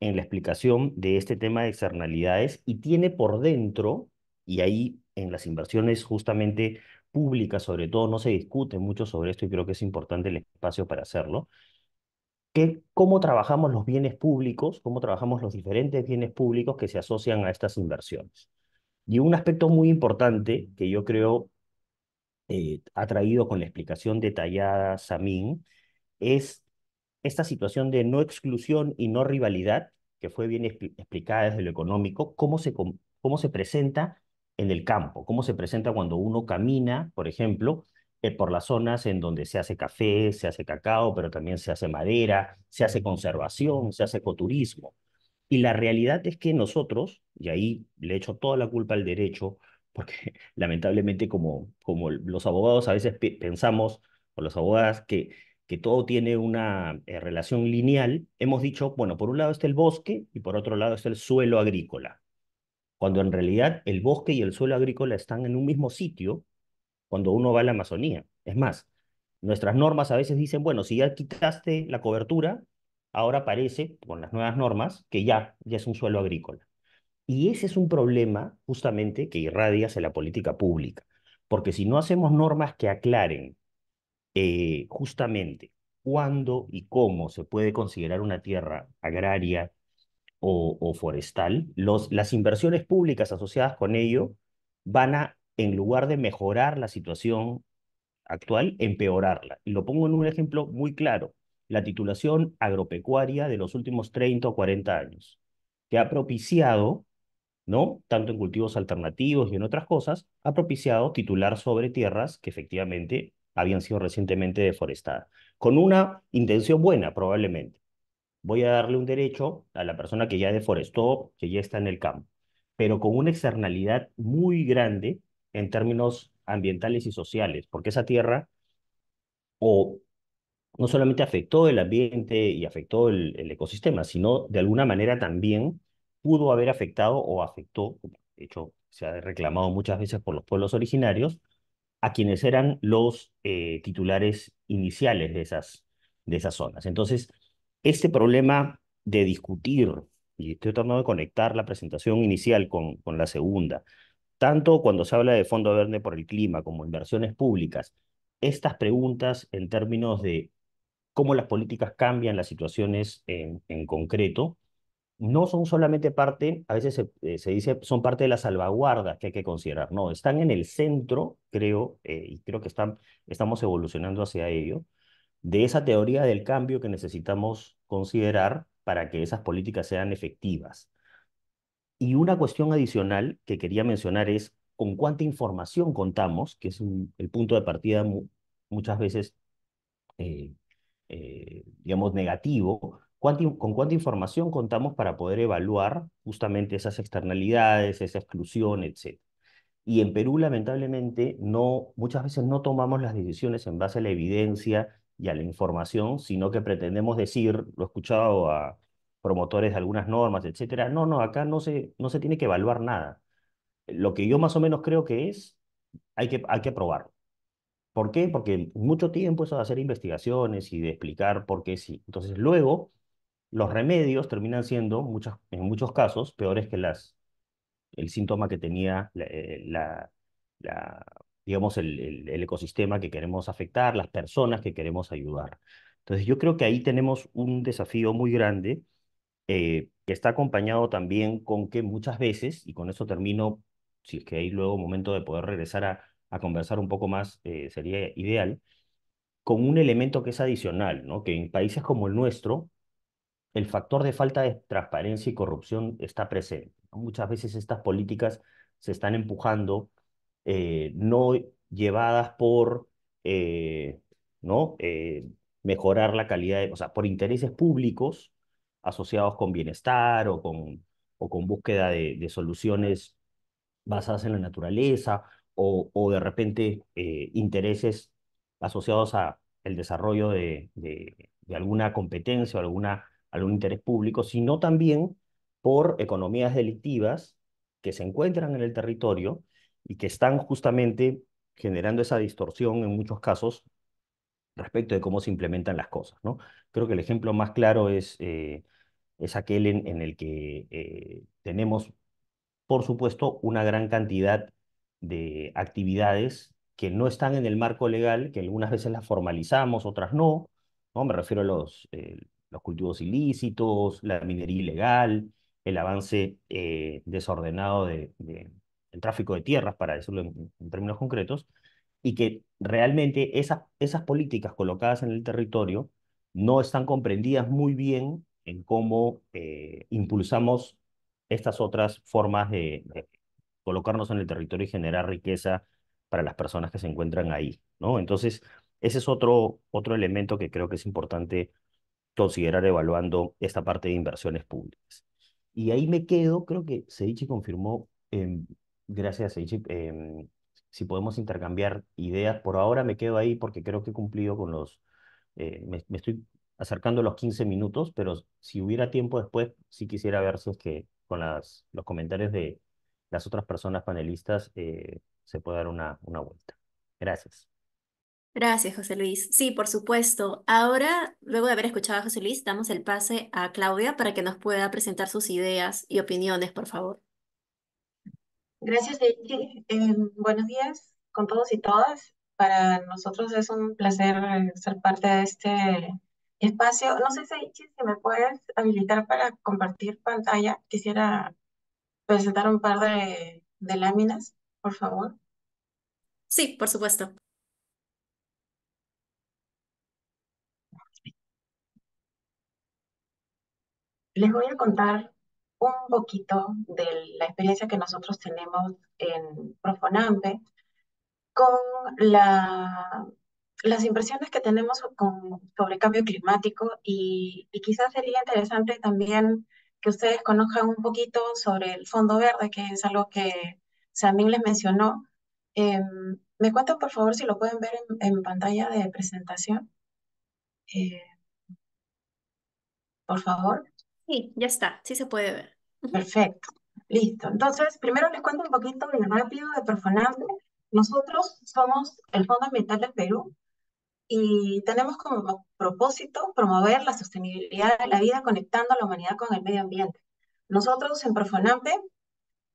[SPEAKER 3] en la explicación de este tema de externalidades y tiene por dentro, y ahí en las inversiones justamente públicas sobre todo no se discute mucho sobre esto y creo que es importante el espacio para hacerlo, que cómo trabajamos los bienes públicos, cómo trabajamos los diferentes bienes públicos que se asocian a estas inversiones. Y un aspecto muy importante que yo creo ha traído con la explicación detallada Samín es esta situación de no exclusión y no rivalidad, que fue bien explicada desde lo económico, cómo se presenta en el campo, cómo se presenta cuando uno camina, por ejemplo, por las zonas en donde se hace café, se hace cacao, pero también se hace madera, se hace conservación, se hace ecoturismo. Y la realidad es que nosotros, y ahí le echo toda la culpa al derecho, porque lamentablemente como los abogados a veces pensamos, o las abogadas, que todo tiene una relación lineal, hemos dicho, bueno, por un lado está el bosque y por otro lado está el suelo agrícola, cuando en realidad el bosque y el suelo agrícola están en un mismo sitio cuando uno va a la Amazonía. Es más, nuestras normas a veces dicen, bueno, si ya quitaste la cobertura, ahora parece, con las nuevas normas, que ya es un suelo agrícola. Y ese es un problema justamente que irradia hacia la política pública, porque si no hacemos normas que aclaren justamente cuándo y cómo se puede considerar una tierra agraria o forestal, las inversiones públicas asociadas con ello van a, en lugar de mejorar la situación actual, empeorarla. Y lo pongo en un ejemplo muy claro, la titulación agropecuaria de los últimos 30 o 40 años, que ha propiciado, ¿no? Tanto en cultivos alternativos y en otras cosas, ha propiciado titular sobre tierras que efectivamente habían sido recientemente deforestadas, con una intención buena probablemente. Voy a darle un derecho a la persona que ya deforestó, que ya está en el campo, pero con una externalidad muy grande en términos ambientales y sociales, porque esa tierra o no solamente afectó el ambiente y afectó el ecosistema, sino de alguna manera también pudo haber afectado o afectó, de hecho se ha reclamado muchas veces por los pueblos originarios, a quienes eran los titulares iniciales de esas zonas. Entonces, este problema de discutir, y estoy tratando de conectar la presentación inicial con la segunda, tanto cuando se habla de Fondo Verde por el Clima como inversiones públicas, estas preguntas en términos de cómo las políticas cambian las situaciones en concreto, no son solamente parte, a veces se dice, son parte de las salvaguardas que hay que considerar, no, están en el centro, creo, y creo que estamos evolucionando hacia ello, de esa teoría del cambio que necesitamos considerar para que esas políticas sean efectivas. Y una cuestión adicional que quería mencionar es con cuánta información contamos, que es el punto de partida muchas veces eh, digamos, negativo, con cuánta información contamos para poder evaluar justamente esas externalidades, esa exclusión, etcétera. Y en Perú, lamentablemente, muchas veces no tomamos las decisiones en base a la evidencia y a la información, sino que pretendemos decir, lo he escuchado a promotores de algunas normas, etcétera, no, no, acá no se tiene que evaluar nada. Lo que yo más o menos creo que es, hay que probarlo. ¿Por qué? Porque mucho tiempo eso de hacer investigaciones y de explicar por qué sí. Entonces, luego, los remedios terminan siendo, en muchos casos, peores que el síntoma que tenía la- digamos, el ecosistema que queremos afectar, las personas que queremos ayudar. Entonces, yo creo que ahí tenemos un desafío muy grande que está acompañado también con que muchas veces, y con eso termino, si es que hay luego momento de poder regresar a conversar un poco más, sería ideal, con un elemento que es adicional, ¿no? Que en países como el nuestro, el factor de falta de transparencia y corrupción está presente, ¿no? Muchas veces estas políticas se están empujando, no llevadas por, ¿no? Mejorar la calidad, o sea, por intereses públicos asociados con bienestar o con búsqueda de soluciones basadas en la naturaleza o de repente intereses asociados a el desarrollo de alguna competencia o algún interés público, sino también por economías delictivas que se encuentran en el territorio y que están justamente generando esa distorsión en muchos casos respecto de cómo se implementan las cosas, ¿no? Creo que el ejemplo más claro es aquel en el que tenemos por supuesto, una gran cantidad de actividades que no están en el marco legal, que algunas veces las formalizamos, otras no, ¿no? Me refiero a los cultivos ilícitos, la minería ilegal, el avance desordenado el tráfico de tierras, para decirlo en términos concretos, y que realmente esas políticas colocadas en el territorio no están comprendidas muy bien en cómo impulsamos estas otras formas de colocarnos en el territorio y generar riqueza para las personas que se encuentran ahí, ¿no? Entonces, ese es otro elemento que creo que es importante considerar evaluando esta parte de inversiones públicas. Y ahí me quedo, creo que Seichi confirmó, gracias Seichi, si podemos intercambiar ideas. Por ahora me quedo ahí porque creo que he cumplido con me estoy acercando a los 15 minutos, pero si hubiera tiempo después, sí quisiera ver si es que con los comentarios de las otras personas panelistas se puede dar una vuelta. Gracias.
[SPEAKER 1] Gracias, José Luis. Sí, por supuesto. Ahora, luego de haber escuchado a José Luis, damos el pase a Claudia para que nos pueda presentar sus ideas y opiniones, por favor.
[SPEAKER 4] Gracias, Eiji. Buenos días con todos y todas. Para nosotros es un placer ser parte de este espacio. No sé, Eiji, si me puedes habilitar para compartir pantalla. Quisiera presentar un par de láminas, por favor.
[SPEAKER 1] Sí, por supuesto.
[SPEAKER 4] Les voy a contar un poquito de la experiencia que nosotros tenemos en Profonampe con la las impresiones que tenemos sobre cambio climático y quizás sería interesante también que ustedes conozcan un poquito sobre el Fondo Verde, que es algo que Samir les mencionó. ¿Me cuentan, por favor, si lo pueden ver en pantalla de presentación? Eh, por favor.
[SPEAKER 1] Sí, ya está, sí se puede ver. Ujú.
[SPEAKER 4] Perfecto. Listo. Entonces, primero les cuento un poquito bien rápido de Perfonampe. Nosotros somos el Fondo Ambiental del Perú y tenemos como propósito promover la sostenibilidad de la vida conectando a la humanidad con el medio ambiente. Nosotros en Perfonampe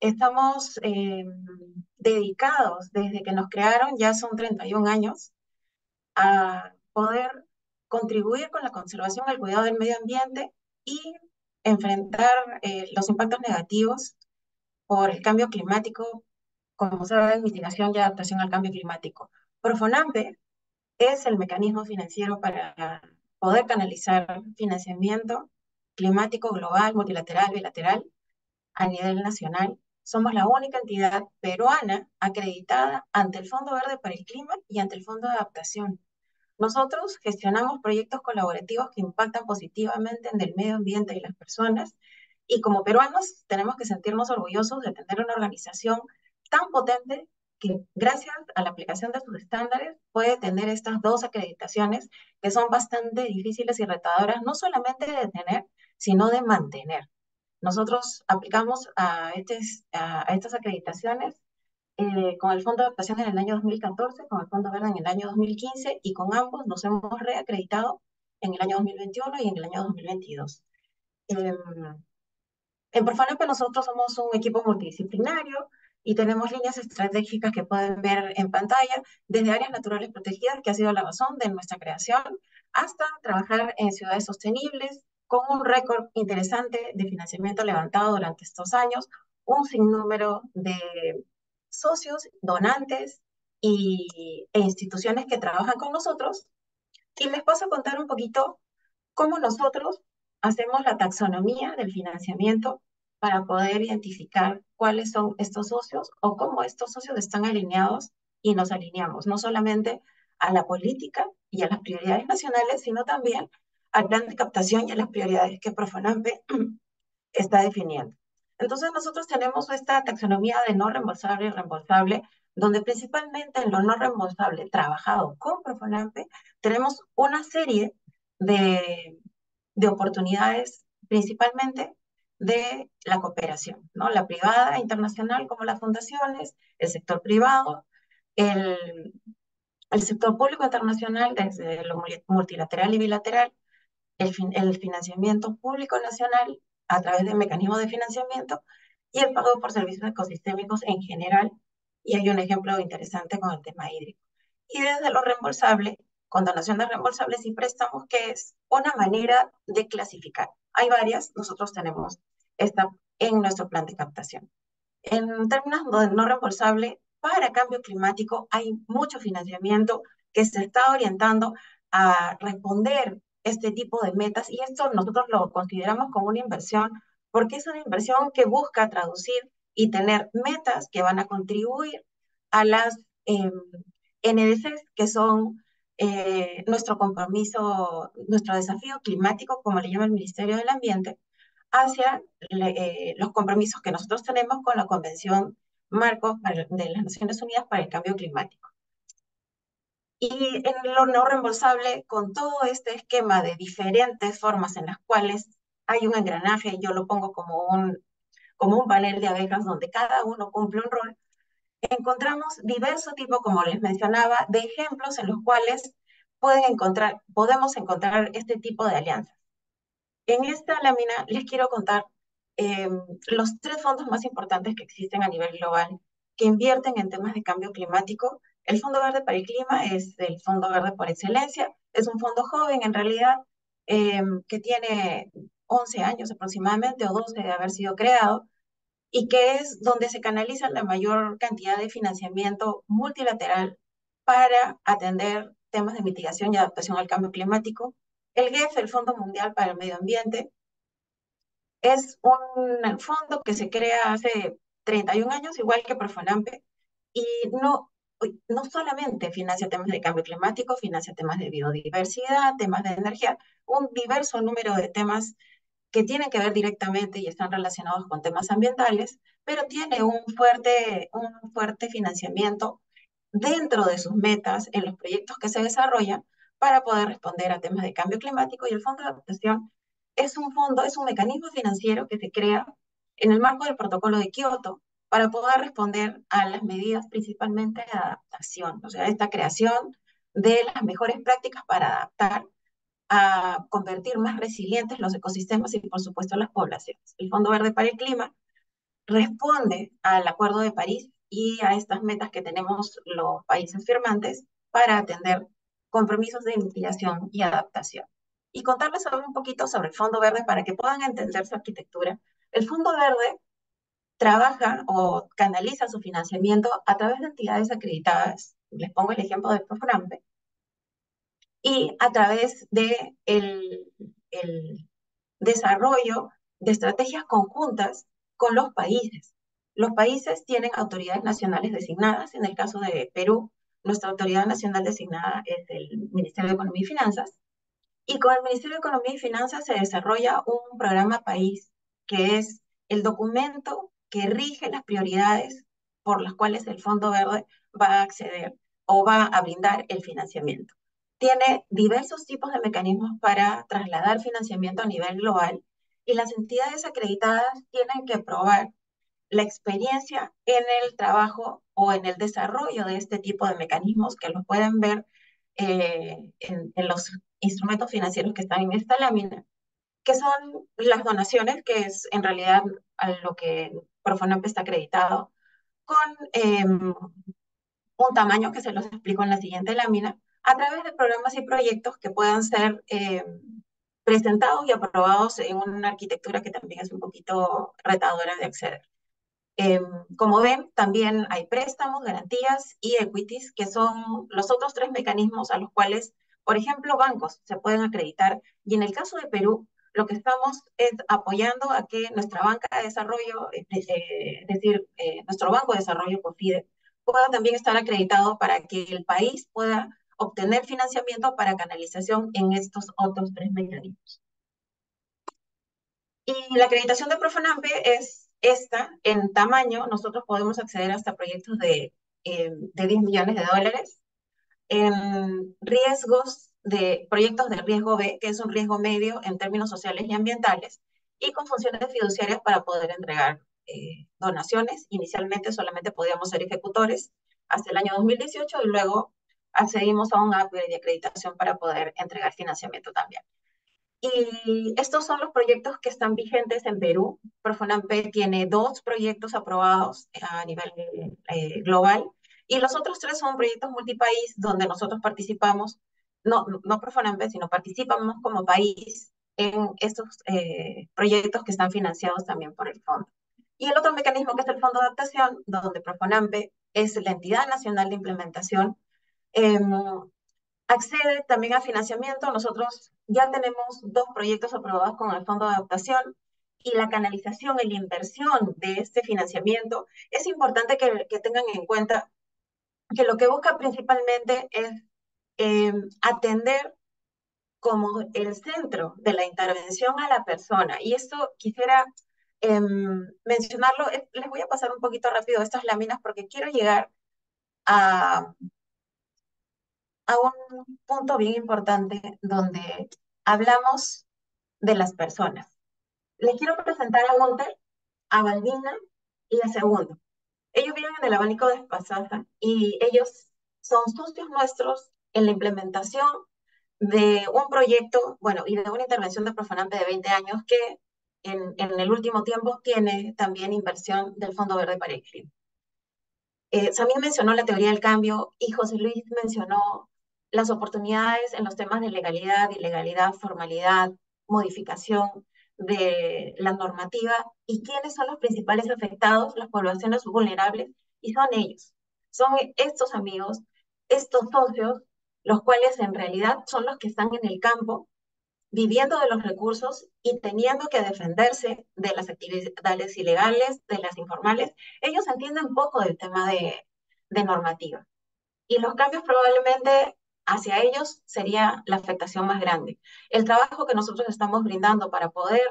[SPEAKER 4] estamos dedicados desde que nos crearon, ya son 31 años, a poder contribuir con la conservación y el cuidado del medio ambiente y enfrentar los impactos negativos por el cambio climático, como saben, mitigación y adaptación al cambio climático. Profonampe es el mecanismo financiero para poder canalizar financiamiento climático global, multilateral, bilateral a nivel nacional. Somos la única entidad peruana acreditada ante el Fondo Verde para el Clima y ante el Fondo de Adaptación. Nosotros gestionamos proyectos colaborativos que impactan positivamente en el medio ambiente y las personas, y como peruanos tenemos que sentirnos orgullosos de tener una organización tan potente que gracias a la aplicación de sus estándares puede tener estas dos acreditaciones que son bastante difíciles y retadoras, no solamente de tener, sino de mantener. Nosotros aplicamos a estas acreditaciones con el Fondo de Adaptación en el año 2014, con el Fondo Verde en el año 2015 y con ambos nos hemos reacreditado en el año 2021 y en el año 2022. Eh, en Profanape nosotros somos un equipo multidisciplinario y tenemos líneas estratégicas que pueden ver en pantalla, desde áreas naturales protegidas, que ha sido la razón de nuestra creación, hasta trabajar en ciudades sostenibles, con un récord interesante de financiamiento levantado durante estos años, un sinnúmero de socios, donantes e instituciones que trabajan con nosotros. Y les paso a contar un poquito cómo nosotros hacemos la taxonomía del financiamiento para poder identificar cuáles son estos socios o cómo estos socios están alineados y nos alineamos, no solamente a la política y a las prioridades nacionales, sino también al plan de captación y a las prioridades que Profonampe está definiendo. Entonces nosotros tenemos esta taxonomía de no reembolsable y reembolsable, donde principalmente en lo no reembolsable, trabajado con Profonampe, tenemos una serie de, de oportunidades, principalmente de la cooperación, ¿no? La privada internacional como las fundaciones, el sector privado, el, el sector público internacional desde lo multilateral y bilateral, el financiamiento público nacional a través de mecanismos de financiamiento y el pago por servicios ecosistémicos en general. Y hay un ejemplo interesante con el tema hídrico. Y desde lo reembolsable, con donaciones reembolsables y préstamos, que es una manera de clasificar. Hay varias, nosotros tenemos esta en nuestro plan de captación. En términos de no reembolsable, para cambio climático hay mucho financiamiento que se está orientando a responder este tipo de metas y esto nosotros lo consideramos como una inversión porque es una inversión que busca traducir y tener metas que van a contribuir a las NDCs, que son nuestro compromiso, nuestro desafío climático, como le llama el Ministerio del Ambiente, hacia los compromisos que nosotros tenemos con la Convención Marco de las Naciones Unidas para el Cambio Climático. Y en lo no reembolsable, con todo este esquema de diferentes formas en las cuales hay un engranaje, yo lo pongo como un panel de abejas donde cada uno cumple un rol, encontramos diverso tipo, como les mencionaba, de ejemplos en los cuales podemos encontrar este tipo de alianzas. En esta lámina les quiero contar eh, los tres fondos más importantes que existen a nivel global que invierten en temas de cambio climático. El Fondo Verde para el Clima es el Fondo Verde por excelencia. Es un fondo joven en realidad que tiene 11 años aproximadamente o 12 de haber sido creado y que es donde se canaliza la mayor cantidad de financiamiento multilateral para atender temas de mitigación y adaptación al cambio climático. El GEF, el Fondo Mundial para el Medio Ambiente, es un fondo que se crea hace 31 años, igual que Profonampe, y no, no solamente financia temas de cambio climático, financia temas de biodiversidad, temas de energía, un diverso número de temas que tienen que ver directamente y están relacionados con temas ambientales, pero tiene un fuerte financiamiento dentro de sus metas en los proyectos que se desarrollan para poder responder a temas de cambio climático. Y el Fondo de Adaptación es un fondo, es un mecanismo financiero que se crea en el marco del Protocolo de Kioto para poder responder a las medidas principalmente de adaptación, o sea, esta creación de las mejores prácticas para adaptar a convertir más resilientes los ecosistemas y, por supuesto, las poblaciones. El Fondo Verde para el Clima responde al Acuerdo de París y a estas metas que tenemos los países firmantes para atender compromisos de mitigación y adaptación. Y contarles sobre un poquito sobre el Fondo Verde para que puedan entender su arquitectura. El Fondo Verde trabaja o canaliza su financiamiento a través de entidades acreditadas. Les pongo el ejemplo de Proframpe, y a través de el desarrollo de estrategias conjuntas con los países. Los países tienen autoridades nacionales designadas. En el caso de Perú, nuestra autoridad nacional designada es el Ministerio de Economía y Finanzas. Y con el Ministerio de Economía y Finanzas se desarrolla un programa país, que es el documento que rige las prioridades por las cuales el Fondo Verde va a acceder o va a brindar el financiamiento. Tiene diversos tipos de mecanismos para trasladar financiamiento a nivel global y las entidades acreditadas tienen que probar la experiencia en el trabajo o en el desarrollo de este tipo de mecanismos que los pueden ver en los instrumentos financieros que están en esta lámina, que son las donaciones, que es en realidad a lo que Profonampe está acreditado, con un tamaño que se los explico en la siguiente lámina, a través de programas y proyectos que puedan ser presentados y aprobados en una arquitectura que también es un poquito retadora de acceder. Eh, Como ven, también hay préstamos, garantías y equities, que son los otros tres mecanismos a los cuales, por ejemplo, bancos se pueden acreditar. Y en el caso de Perú, lo que estamos es apoyando a que nuestra banca de desarrollo, es decir, nuestro Banco de Desarrollo, COFIDE, pueda también estar acreditado para que el país pueda obtener financiamiento para canalización en estos otros tres mecanismos. Y la acreditación de Profonampe es esta, en tamaño, nosotros podemos acceder hasta proyectos de 10 millones de dólares, en riesgos de proyectos de riesgo B, que es un riesgo medio en términos sociales y ambientales, y con funciones fiduciarias para poder entregar donaciones. Inicialmente solamente podíamos ser ejecutores hasta el año 2018 y luego accedimos a un upgrade de acreditación para poder entregar financiamiento también. Y estos son los proyectos que están vigentes en Perú. Profonampe tiene 2 proyectos aprobados a nivel global y los otros 3 son proyectos multipaís donde nosotros participamos, no Profonampe, sino participamos como país en estos proyectos que están financiados también por el fondo. Y el otro mecanismo que es el Fondo de Adaptación, donde Profonampe es la entidad nacional de implementación, eh, accede también a financiamiento. Nosotros ya tenemos 2 proyectos aprobados con el Fondo de Adaptación y la canalización y la inversión de este financiamiento. Es importante que tengan en cuenta que lo que busca principalmente es atender como el centro de la intervención a la persona. Y esto quisiera mencionarlo. Les voy a pasar un poquito rápido estas láminas porque quiero llegar a a un punto bien importante donde hablamos de las personas. Les quiero presentar a Gunter, a Balbina y a Segundo. Ellos viven en el abanico de Pasaza y ellos son socios nuestros en la implementación de un proyecto, bueno, y de una intervención de Profonampe de 20 años que en el último tiempo tiene también inversión del Fondo Verde para el Clima. Samir mencionó la teoría del cambio y José Luis mencionó las oportunidades en los temas de legalidad, ilegalidad, formalidad, modificación de la normativa y quiénes son los principales afectados, las poblaciones vulnerables, y son ellos. Son estos amigos, estos socios, los cuales en realidad son los que están en el campo viviendo de los recursos y teniendo que defenderse de las actividades ilegales, de las informales. Ellos entienden poco del tema de normativa. y los cambios probablemente hacia ellos sería la afectación más grande. El trabajo que nosotros estamos brindando para poder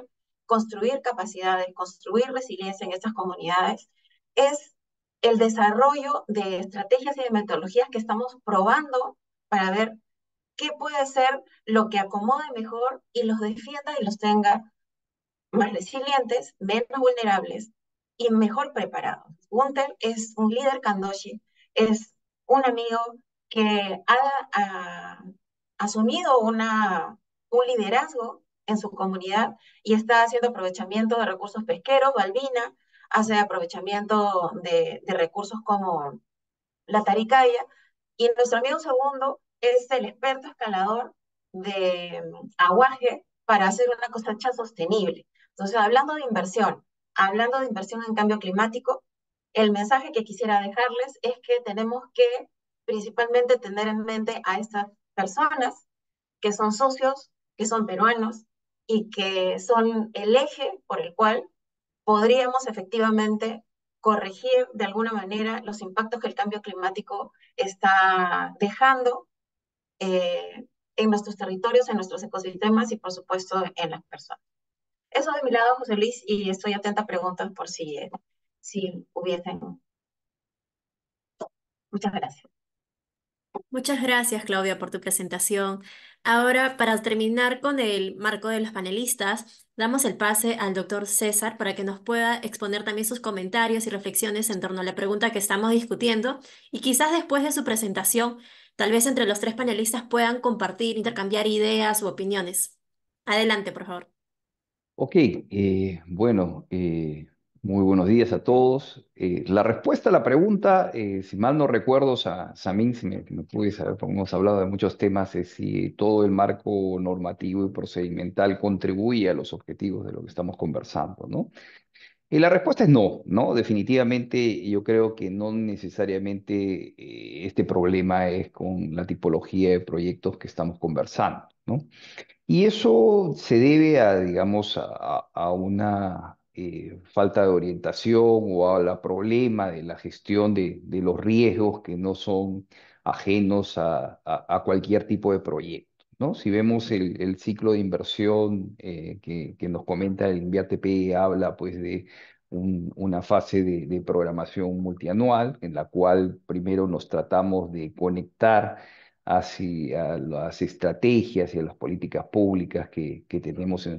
[SPEAKER 4] construir capacidades, construir resiliencia en estas comunidades, es el desarrollo de estrategias y de metodologías que estamos probando para ver qué puede ser lo que acomode mejor y los defienda y los tenga más resilientes, menos vulnerables y mejor preparados. Gunther es un líder kandoshi, es un amigo que ha asumido un liderazgo en su comunidad y está haciendo aprovechamiento de recursos pesqueros, Balbina, hace aprovechamiento de recursos como la Taricaya, y nuestro amigo segundo es el experto escalador de aguaje para hacer una cosecha sostenible. Entonces, hablando de inversión en cambio climático, el mensaje que quisiera dejarles es que tenemos que principalmente tener en mente a estas personas que son socios, que son peruanos y que son el eje por el cual podríamos efectivamente corregir de alguna manera los impactos que el cambio climático está dejando en nuestros territorios, en nuestros ecosistemas y por supuesto en las personas. Eso de mi lado, José Luis, y estoy atenta a preguntas por si hubiesen. Muchas gracias.
[SPEAKER 1] Muchas gracias, Claudia, por tu presentación. Ahora, para terminar con el marco de los panelistas, damos el pase al doctor César para que nos pueda exponer también sus comentarios y reflexiones en torno a la pregunta que estamos discutiendo y quizás después de su presentación, tal vez entre los tres panelistas puedan compartir, intercambiar ideas u opiniones. Adelante, por favor.
[SPEAKER 5] Ok, bueno, muy buenos días a todos. La respuesta a la pregunta, si mal no recuerdo, Samín, si me pude saber, porque hemos hablado de muchos temas, es si todo el marco normativo y procedimental contribuye a los objetivos de lo que estamos conversando, ¿no? Y la respuesta es no, ¿no? Definitivamente yo creo que no necesariamente este problema es con la tipología de proyectos que estamos conversando, ¿no? Y eso se debe a, digamos, a una falta de orientación o al problema de la gestión de los riesgos que no son ajenos a cualquier tipo de proyecto, ¿no? Si vemos el ciclo de inversión que nos comenta el INVIATP, habla pues de una fase de programación multianual en la cual primero nos tratamos de conectar hacia las estrategias y a las políticas públicas que tenemos en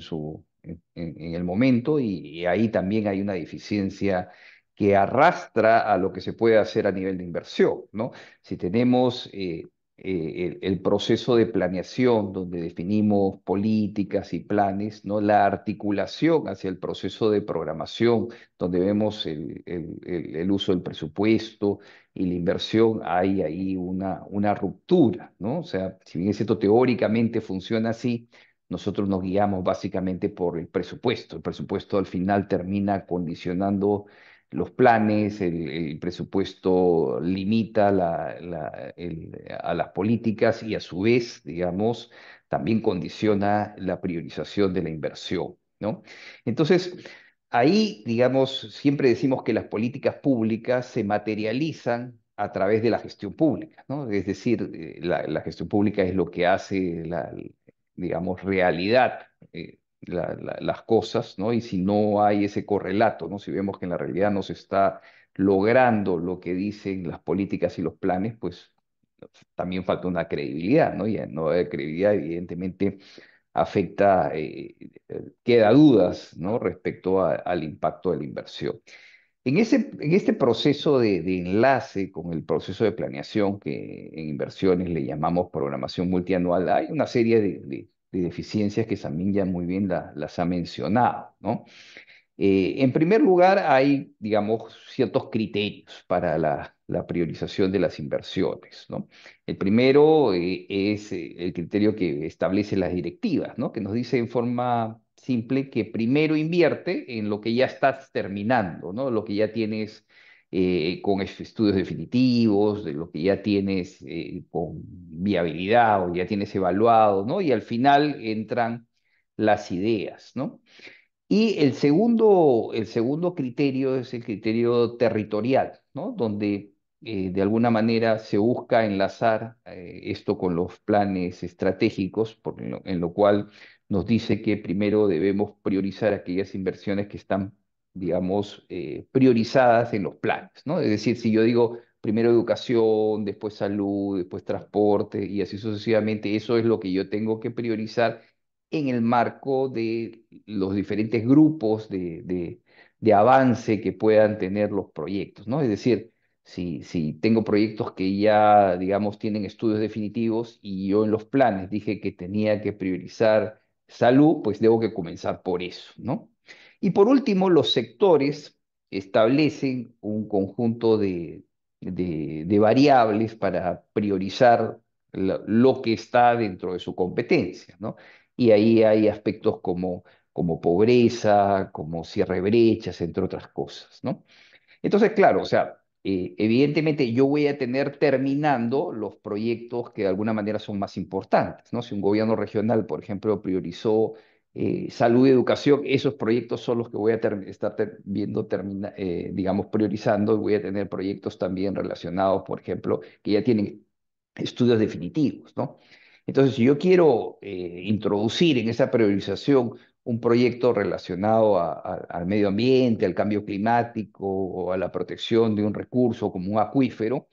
[SPEAKER 5] el momento y ahí también hay una deficiencia que arrastra a lo que se puede hacer a nivel de inversión, ¿no? Si tenemos el proceso de planeación donde definimos políticas y planes, ¿no? La articulación hacia el proceso de programación donde vemos el uso del presupuesto, y la inversión, hay ahí una ruptura, ¿no? O sea, si bien es cierto, teóricamente funciona así, nosotros nos guiamos básicamente por el presupuesto. El presupuesto al final termina condicionando los planes, el presupuesto limita a las políticas y a su vez, digamos, también condiciona la priorización de la inversión, ¿no? Entonces, ahí, digamos, siempre decimos que las políticas públicas se materializan a través de la gestión pública, ¿no? Es decir, la gestión pública es lo que hace, digamos, realidad las cosas, ¿no? Y si no hay ese correlato, ¿no? Si vemos que en la realidad no se está logrando lo que dicen las políticas y los planes, pues también falta una credibilidad, ¿no? Y no hay credibilidad, evidentemente afecta, queda dudas, ¿no? Respecto al impacto de la inversión. En este proceso de enlace con el proceso de planeación, que en inversiones le llamamos programación multianual, hay una serie de deficiencias que también ya muy bien las ha mencionado, ¿no? En primer lugar, hay, digamos, ciertos criterios para la priorización de las inversiones, ¿no? El primero es el criterio que establece las directivas, ¿no? Que nos dice en forma simple que primero invierte en lo que ya estás terminando, ¿no? Lo que ya tienes con estudios definitivos, de lo que ya tienes con viabilidad o ya tienes evaluado, ¿no? Y al final entran las ideas, ¿no? Y el segundo criterio es el criterio territorial, ¿no? Donde de alguna manera se busca enlazar esto con los planes estratégicos, en lo cual nos dice que primero debemos priorizar aquellas inversiones que están, digamos, priorizadas en los planes, ¿no? Es decir, si yo digo primero educación, después salud, después transporte y así sucesivamente, eso es lo que yo tengo que priorizar en el marco de los diferentes grupos de avance que puedan tener los proyectos, ¿no? Es decir, si tengo proyectos que ya, digamos, tienen estudios definitivos y yo en los planes dije que tenía que priorizar salud, pues debo que comenzar por eso, ¿no? Y por último, los sectores establecen un conjunto de variables para priorizar lo que está dentro de su competencia, ¿no? Y ahí hay aspectos como pobreza, como cierre de brechas, entre otras cosas, ¿no? Entonces, claro, o sea, evidentemente yo voy a tener terminando los proyectos que de alguna manera son más importantes, ¿no? Si un gobierno regional, por ejemplo, priorizó salud y educación, esos proyectos son los que voy a estar viendo, digamos, priorizando y voy a tener proyectos también relacionados, por ejemplo, que ya tienen estudios definitivos, ¿no? Entonces, si yo quiero introducir en esa priorización un proyecto relacionado al medio ambiente, al cambio climático o a la protección de un recurso como un acuífero,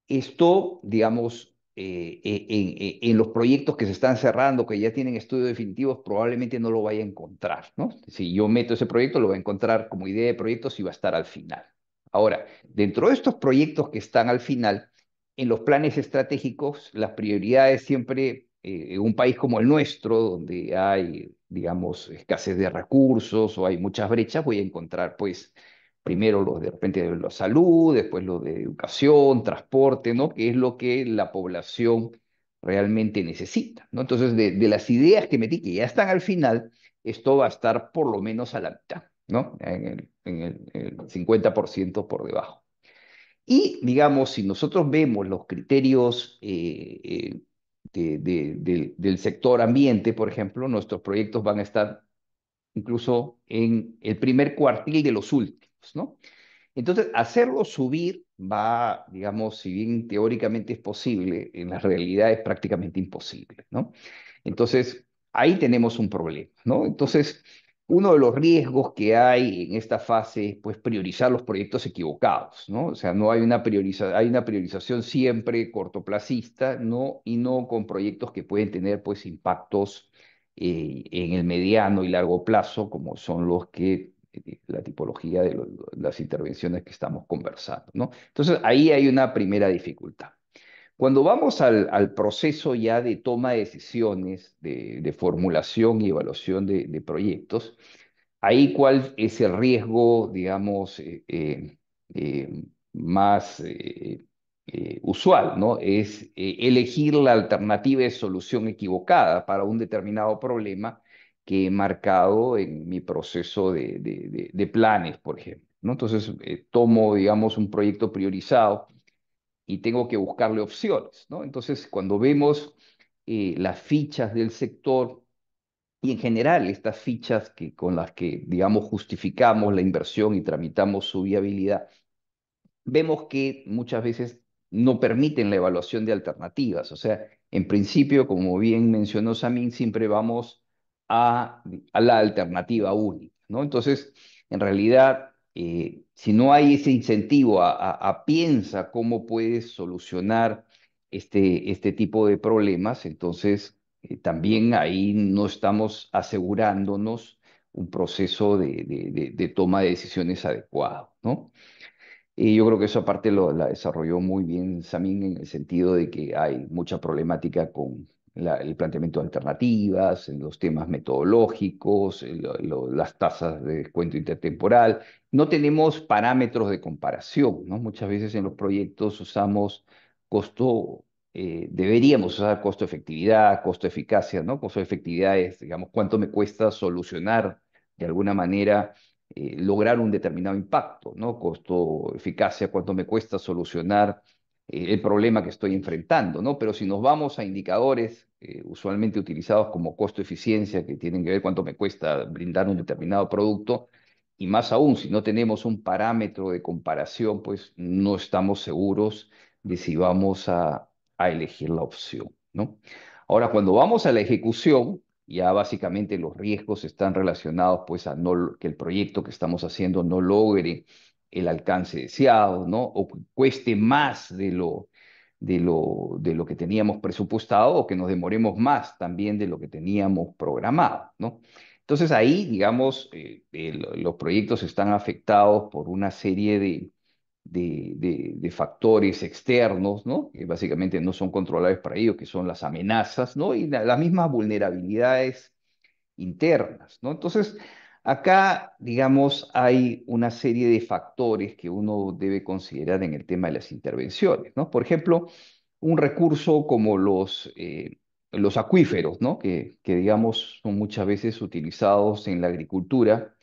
[SPEAKER 5] esto, digamos, en los proyectos que se están cerrando, que ya tienen estudios definitivos, probablemente no lo vaya a encontrar, ¿no? Si yo meto ese proyecto, lo voy a encontrar como idea de proyectos y va a estar al final. Ahora, dentro de estos proyectos que están al final, en los planes estratégicos, las prioridades siempre, en un país como el nuestro, donde hay, digamos, escasez de recursos o hay muchas brechas, voy a encontrar, pues, primero los de repente de la salud, después los de educación, transporte, ¿no? Que es lo que la población realmente necesita, ¿no? Entonces, de las ideas que metí, que ya están al final, esto va a estar por lo menos a la mitad, ¿no? En el 50% por debajo. Y, digamos, si nosotros vemos los criterios del sector ambiente, por ejemplo, nuestros proyectos van a estar incluso en el primer cuartil de los últimos, ¿no? Entonces, hacerlo subir va, digamos, si bien teóricamente es posible, en la realidad es prácticamente imposible, ¿no? Entonces, ahí tenemos un problema, ¿no? Entonces, uno de los riesgos que hay en esta fase es, pues, priorizar los proyectos equivocados, ¿no? O sea, no hay hay una priorización siempre cortoplacista, ¿no? Y no con proyectos que pueden tener, pues, impactos en el mediano y largo plazo, como son los que la tipología de las intervenciones que estamos conversando, ¿no? Entonces, ahí hay una primera dificultad. Cuando vamos al proceso ya de toma de decisiones, de formulación y evaluación de proyectos, ahí cuál es el riesgo, digamos, más usual, ¿no? Es elegir la alternativa de solución equivocada para un determinado problema que he marcado en mi proceso de planes, por ejemplo, ¿no? Entonces, tomo, digamos, un proyecto priorizado y tengo que buscarle opciones, ¿no? Entonces, cuando vemos las fichas del sector, y en general, estas fichas con las que, digamos, justificamos la inversión y tramitamos su viabilidad, vemos que muchas veces no permiten la evaluación de alternativas. O sea, en principio, como bien mencionó Samin, siempre vamos a, a la alternativa única, ¿no? Entonces, en realidad, si no hay ese incentivo a piensa cómo puedes solucionar este tipo de problemas, entonces también ahí no estamos asegurándonos un proceso de toma de decisiones adecuado, ¿no? Y yo creo que eso aparte la desarrolló muy bien Samin en el sentido de que hay mucha problemática con el planteamiento de alternativas, en los temas metodológicos, las tasas de descuento intertemporal. No tenemos parámetros de comparación, ¿no? Muchas veces en los proyectos usamos costo, deberíamos usar costo-efectividad, costo-eficacia, ¿no? Costo-efectividad es, digamos, cuánto me cuesta solucionar de alguna manera lograr un determinado impacto, ¿no? Costo, eficacia, cuánto me cuesta solucionar el problema que estoy enfrentando, ¿no? Pero si nos vamos a indicadores usualmente utilizados como costo-eficiencia, que tienen que ver cuánto me cuesta brindar un determinado producto, y más aún si no tenemos un parámetro de comparación, pues no estamos seguros de si vamos a elegir la opción, ¿no? Ahora, cuando vamos a la ejecución, ya básicamente los riesgos están relacionados pues a no, que el proyecto que estamos haciendo no logre el alcance deseado, ¿no? O cueste más de lo que teníamos presupuestado o que nos demoremos más también de lo que teníamos programado, ¿no? Entonces ahí, digamos, los proyectos están afectados por una serie de factores externos, ¿no? Que básicamente no son controlables para ellos, que son las amenazas, ¿no? Y las mismas vulnerabilidades internas, ¿no? Entonces, acá, digamos, hay una serie de factores que uno debe considerar en el tema de las intervenciones, ¿no? Por ejemplo, un recurso como los acuíferos, ¿no? Que, digamos, son muchas veces utilizados en la agricultura,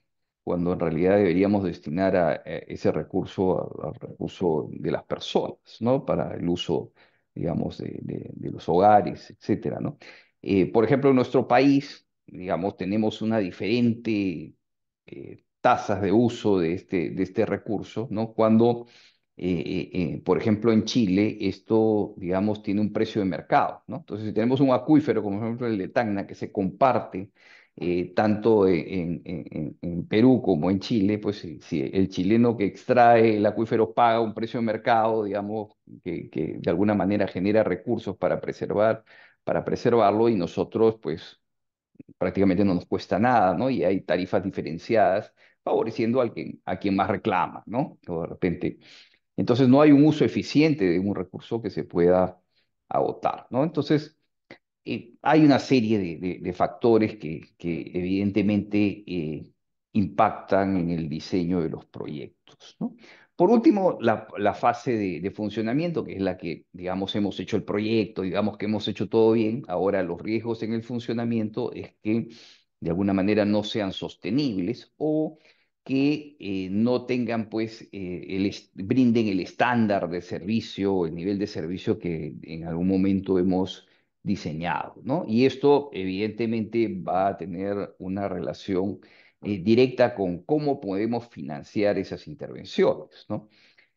[SPEAKER 5] cuando en realidad deberíamos destinar a ese recurso al recurso de las personas, ¿no? Para el uso, digamos, de los hogares, etcétera, ¿no? Por ejemplo, en nuestro país, digamos, tenemos una diferente tasas de uso de este recurso, ¿no? Cuando, por ejemplo, en Chile, esto, digamos, tiene un precio de mercado, ¿no? Entonces, si tenemos un acuífero, como por ejemplo el de Tacna, que se comparte tanto en Perú como en Chile, pues si el chileno que extrae el acuífero paga un precio de mercado, digamos, que de alguna manera genera recursos para preservarlo y nosotros, pues prácticamente no nos cuesta nada, ¿no? Y hay tarifas diferenciadas favoreciendo a quien más reclama, ¿no? O de repente. Entonces no hay un uso eficiente de un recurso que se pueda agotar, ¿no? Entonces hay una serie de factores que evidentemente impactan en el diseño de los proyectos, ¿no? Por último, la fase de funcionamiento, que es la que, digamos, hemos hecho el proyecto, digamos que hemos hecho todo bien. Ahora, los riesgos en el funcionamiento es que de alguna manera no sean sostenibles o que no tengan, pues, brinden el estándar de servicio o el nivel de servicio que en algún momento hemos diseñado, ¿no? Y esto evidentemente va a tener una relación directa con cómo podemos financiar esas intervenciones, ¿no?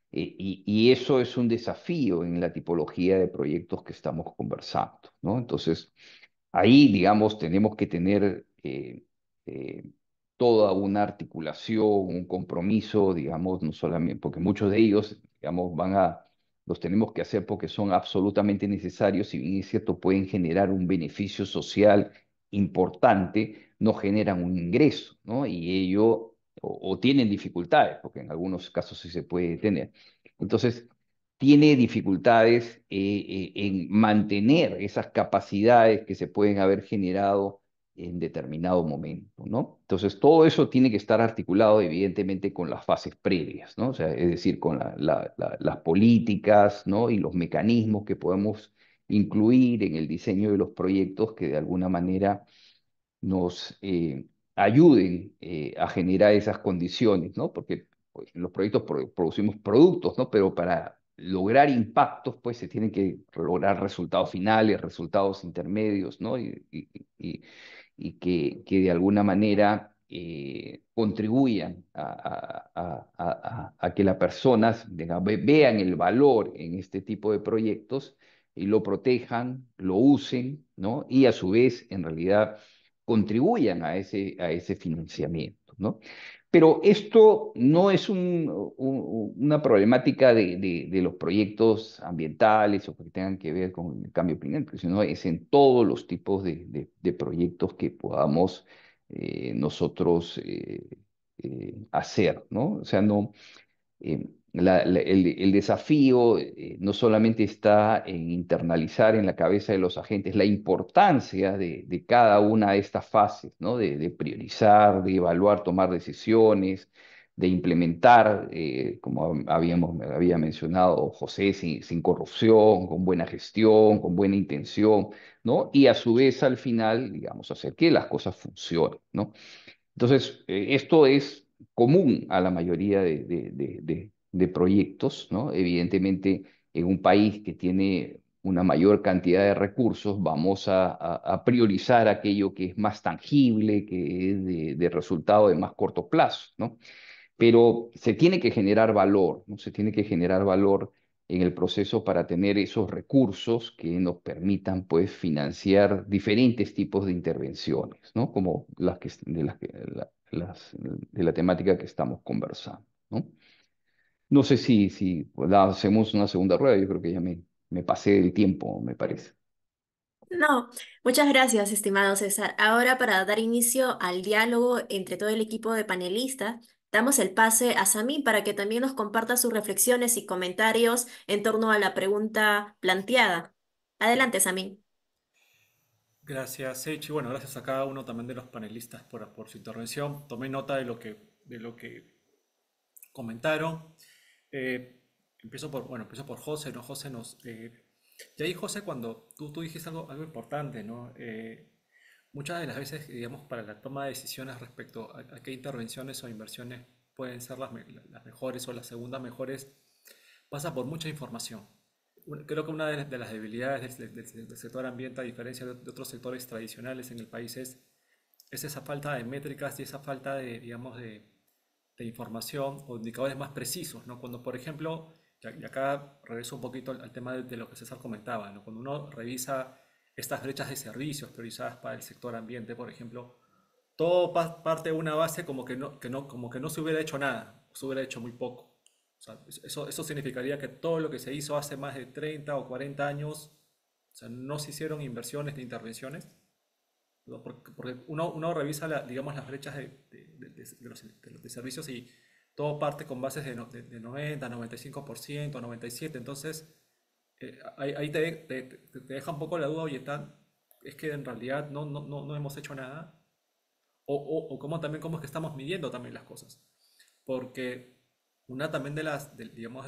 [SPEAKER 5] Y eso es un desafío en la tipología de proyectos que estamos conversando, ¿no? Entonces, ahí, digamos, tenemos que tener eh, toda una articulación, un compromiso, digamos, no solamente, porque muchos de ellos, digamos, los tenemos que hacer porque son absolutamente necesarios, si bien es cierto, pueden generar un beneficio social importante, no generan un ingreso, ¿no? Y ello, o tienen dificultades, porque en algunos casos sí se puede tener. Entonces, tiene dificultades en mantener esas capacidades que se pueden haber generado en determinado momento, ¿no? Entonces, todo eso tiene que estar articulado, evidentemente, con las fases previas, ¿no? O sea, es decir, con las políticas, ¿no? Y los mecanismos que podemos incluir en el diseño de los proyectos que de alguna manera nos ayuden a generar esas condiciones, ¿no? Porque pues, en los proyectos producimos productos, ¿no? Pero para lograr impactos, pues se tienen que lograr resultados finales, resultados intermedios, ¿no? Y que de alguna manera contribuyan a que las personas vean el valor en este tipo de proyectos y lo protejan, lo usen, ¿no? Y a su vez, en realidad, contribuyan a ese financiamiento, ¿no? Pero esto no es una problemática de los proyectos ambientales o que tengan que ver con el cambio climático, sino es en todos los tipos de proyectos que podamos nosotros hacer, ¿no? O sea, no, el desafío no solamente está en internalizar en la cabeza de los agentes la importancia de cada una de estas fases, ¿no? De priorizar, de evaluar, tomar decisiones, de implementar, como había mencionado José, sin corrupción, con buena gestión, con buena intención, ¿no? Y a su vez, al final, digamos, hacer que las cosas funcionen, ¿no? Entonces, esto es común a la mayoría de proyectos, ¿no? Evidentemente, en un país que tiene una mayor cantidad de recursos, vamos a priorizar aquello que es más tangible, que es de resultado de más corto plazo, ¿no? Pero se tiene que generar valor, ¿no? Se tiene que generar valor en el proceso para tener esos recursos que nos permitan, pues, financiar diferentes tipos de intervenciones, ¿no? Como de la temática que estamos conversando, ¿no? No sé si pues, hacemos una segunda rueda, yo creo que ya me pasé del tiempo, me parece.
[SPEAKER 1] No, muchas gracias, estimado César. Ahora, para dar inicio al diálogo entre todo el equipo de panelistas, damos el pase a Samir para que también nos comparta sus reflexiones y comentarios en torno a la pregunta planteada. Adelante, Samir.
[SPEAKER 2] Gracias, Seichi. Bueno, gracias a cada uno también de los panelistas por su intervención. Tomé nota de lo que comentaron. Eh, empiezo por José, ¿no? Y ahí, José, cuando tú dijiste algo importante, ¿no? Muchas de las veces, digamos, para la toma de decisiones respecto a qué intervenciones o inversiones pueden ser las mejores o las segundas mejores, pasa por mucha información. Creo que una de las debilidades del sector ambiente, a diferencia de otros sectores tradicionales en el país, es esa falta de métricas y esa falta de, digamos, de información o indicadores más precisos, ¿no? Cuando, por ejemplo, y acá regreso un poquito al tema de lo que César comentaba, ¿no? Cuando uno revisa estas brechas de servicios priorizadas para el sector ambiente, por ejemplo, todo parte de una base como que no se hubiera hecho nada, se hubiera hecho muy poco. O sea, eso significaría que todo lo que se hizo hace más de 30 o 40 años, o sea, no se hicieron inversiones ni intervenciones, ¿no? Porque uno revisa, digamos, las brechas de servicios y todo parte con bases de 90, 95%, 97%. Entonces, ahí te deja un poco la duda, oye, es que en realidad no hemos hecho nada. O cómo es que estamos midiendo también las cosas. Porque una también digamos,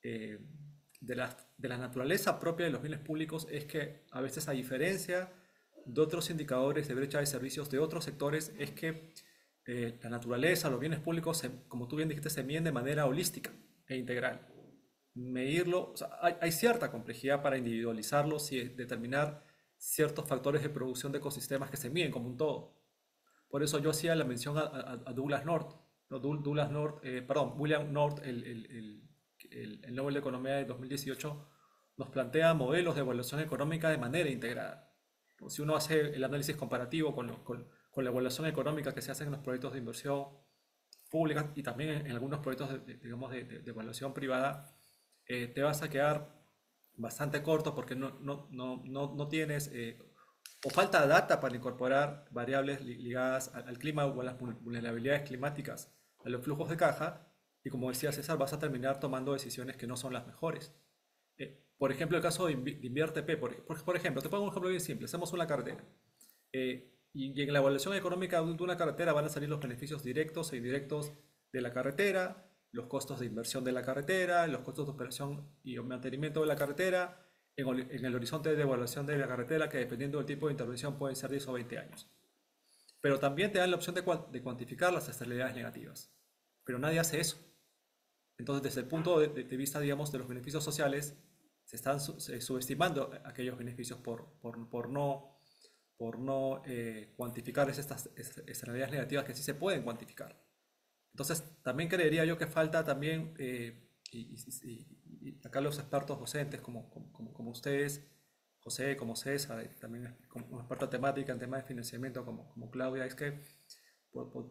[SPEAKER 2] eh, de la naturaleza propia de los bienes públicos es que a veces, a diferencia de otros indicadores de brecha de servicios de otros sectores, es que la naturaleza, los bienes públicos, como tú bien dijiste, se miden de manera holística e integral. Medirlo, o sea, hay cierta complejidad para individualizarlos y determinar ciertos factores de producción de ecosistemas que se miden como un todo. Por eso yo hacía la mención a Douglas North, ¿no? William North, el Nobel de Economía de 2018, nos plantea modelos de evaluación económica de manera integrada. ¿No? Si uno hace el análisis comparativo con la evaluación económica que se hace en los proyectos de inversión pública y también en algunos proyectos digamos, de evaluación privada, te vas a quedar bastante corto porque no tienes o falta data para incorporar variables ligadas al clima o a las vulnerabilidades climáticas, a los flujos de caja, y como decía César, vas a terminar tomando decisiones que no son las mejores. Por ejemplo, el caso de Invierte P, por ejemplo, te pongo un ejemplo bien simple, hacemos una carretera, y en la evaluación económica de una carretera van a salir los beneficios directos e indirectos de la carretera, los costos de inversión de la carretera, los costos de operación y mantenimiento de la carretera, en el horizonte de evaluación de la carretera, que dependiendo del tipo de intervención pueden ser 10 o 20 años. Pero también te dan la opción de cuantificar las externalidades negativas. Pero nadie hace eso. Entonces, desde el punto de vista, digamos, de los beneficios sociales, se están subestimando aquellos beneficios por no cuantificar estas externalidades negativas que sí se pueden cuantificar. Entonces, también creería yo que falta también, y acá los expertos docentes como ustedes, José, como César, y también como experta temática en temas de financiamiento como Claudia, es que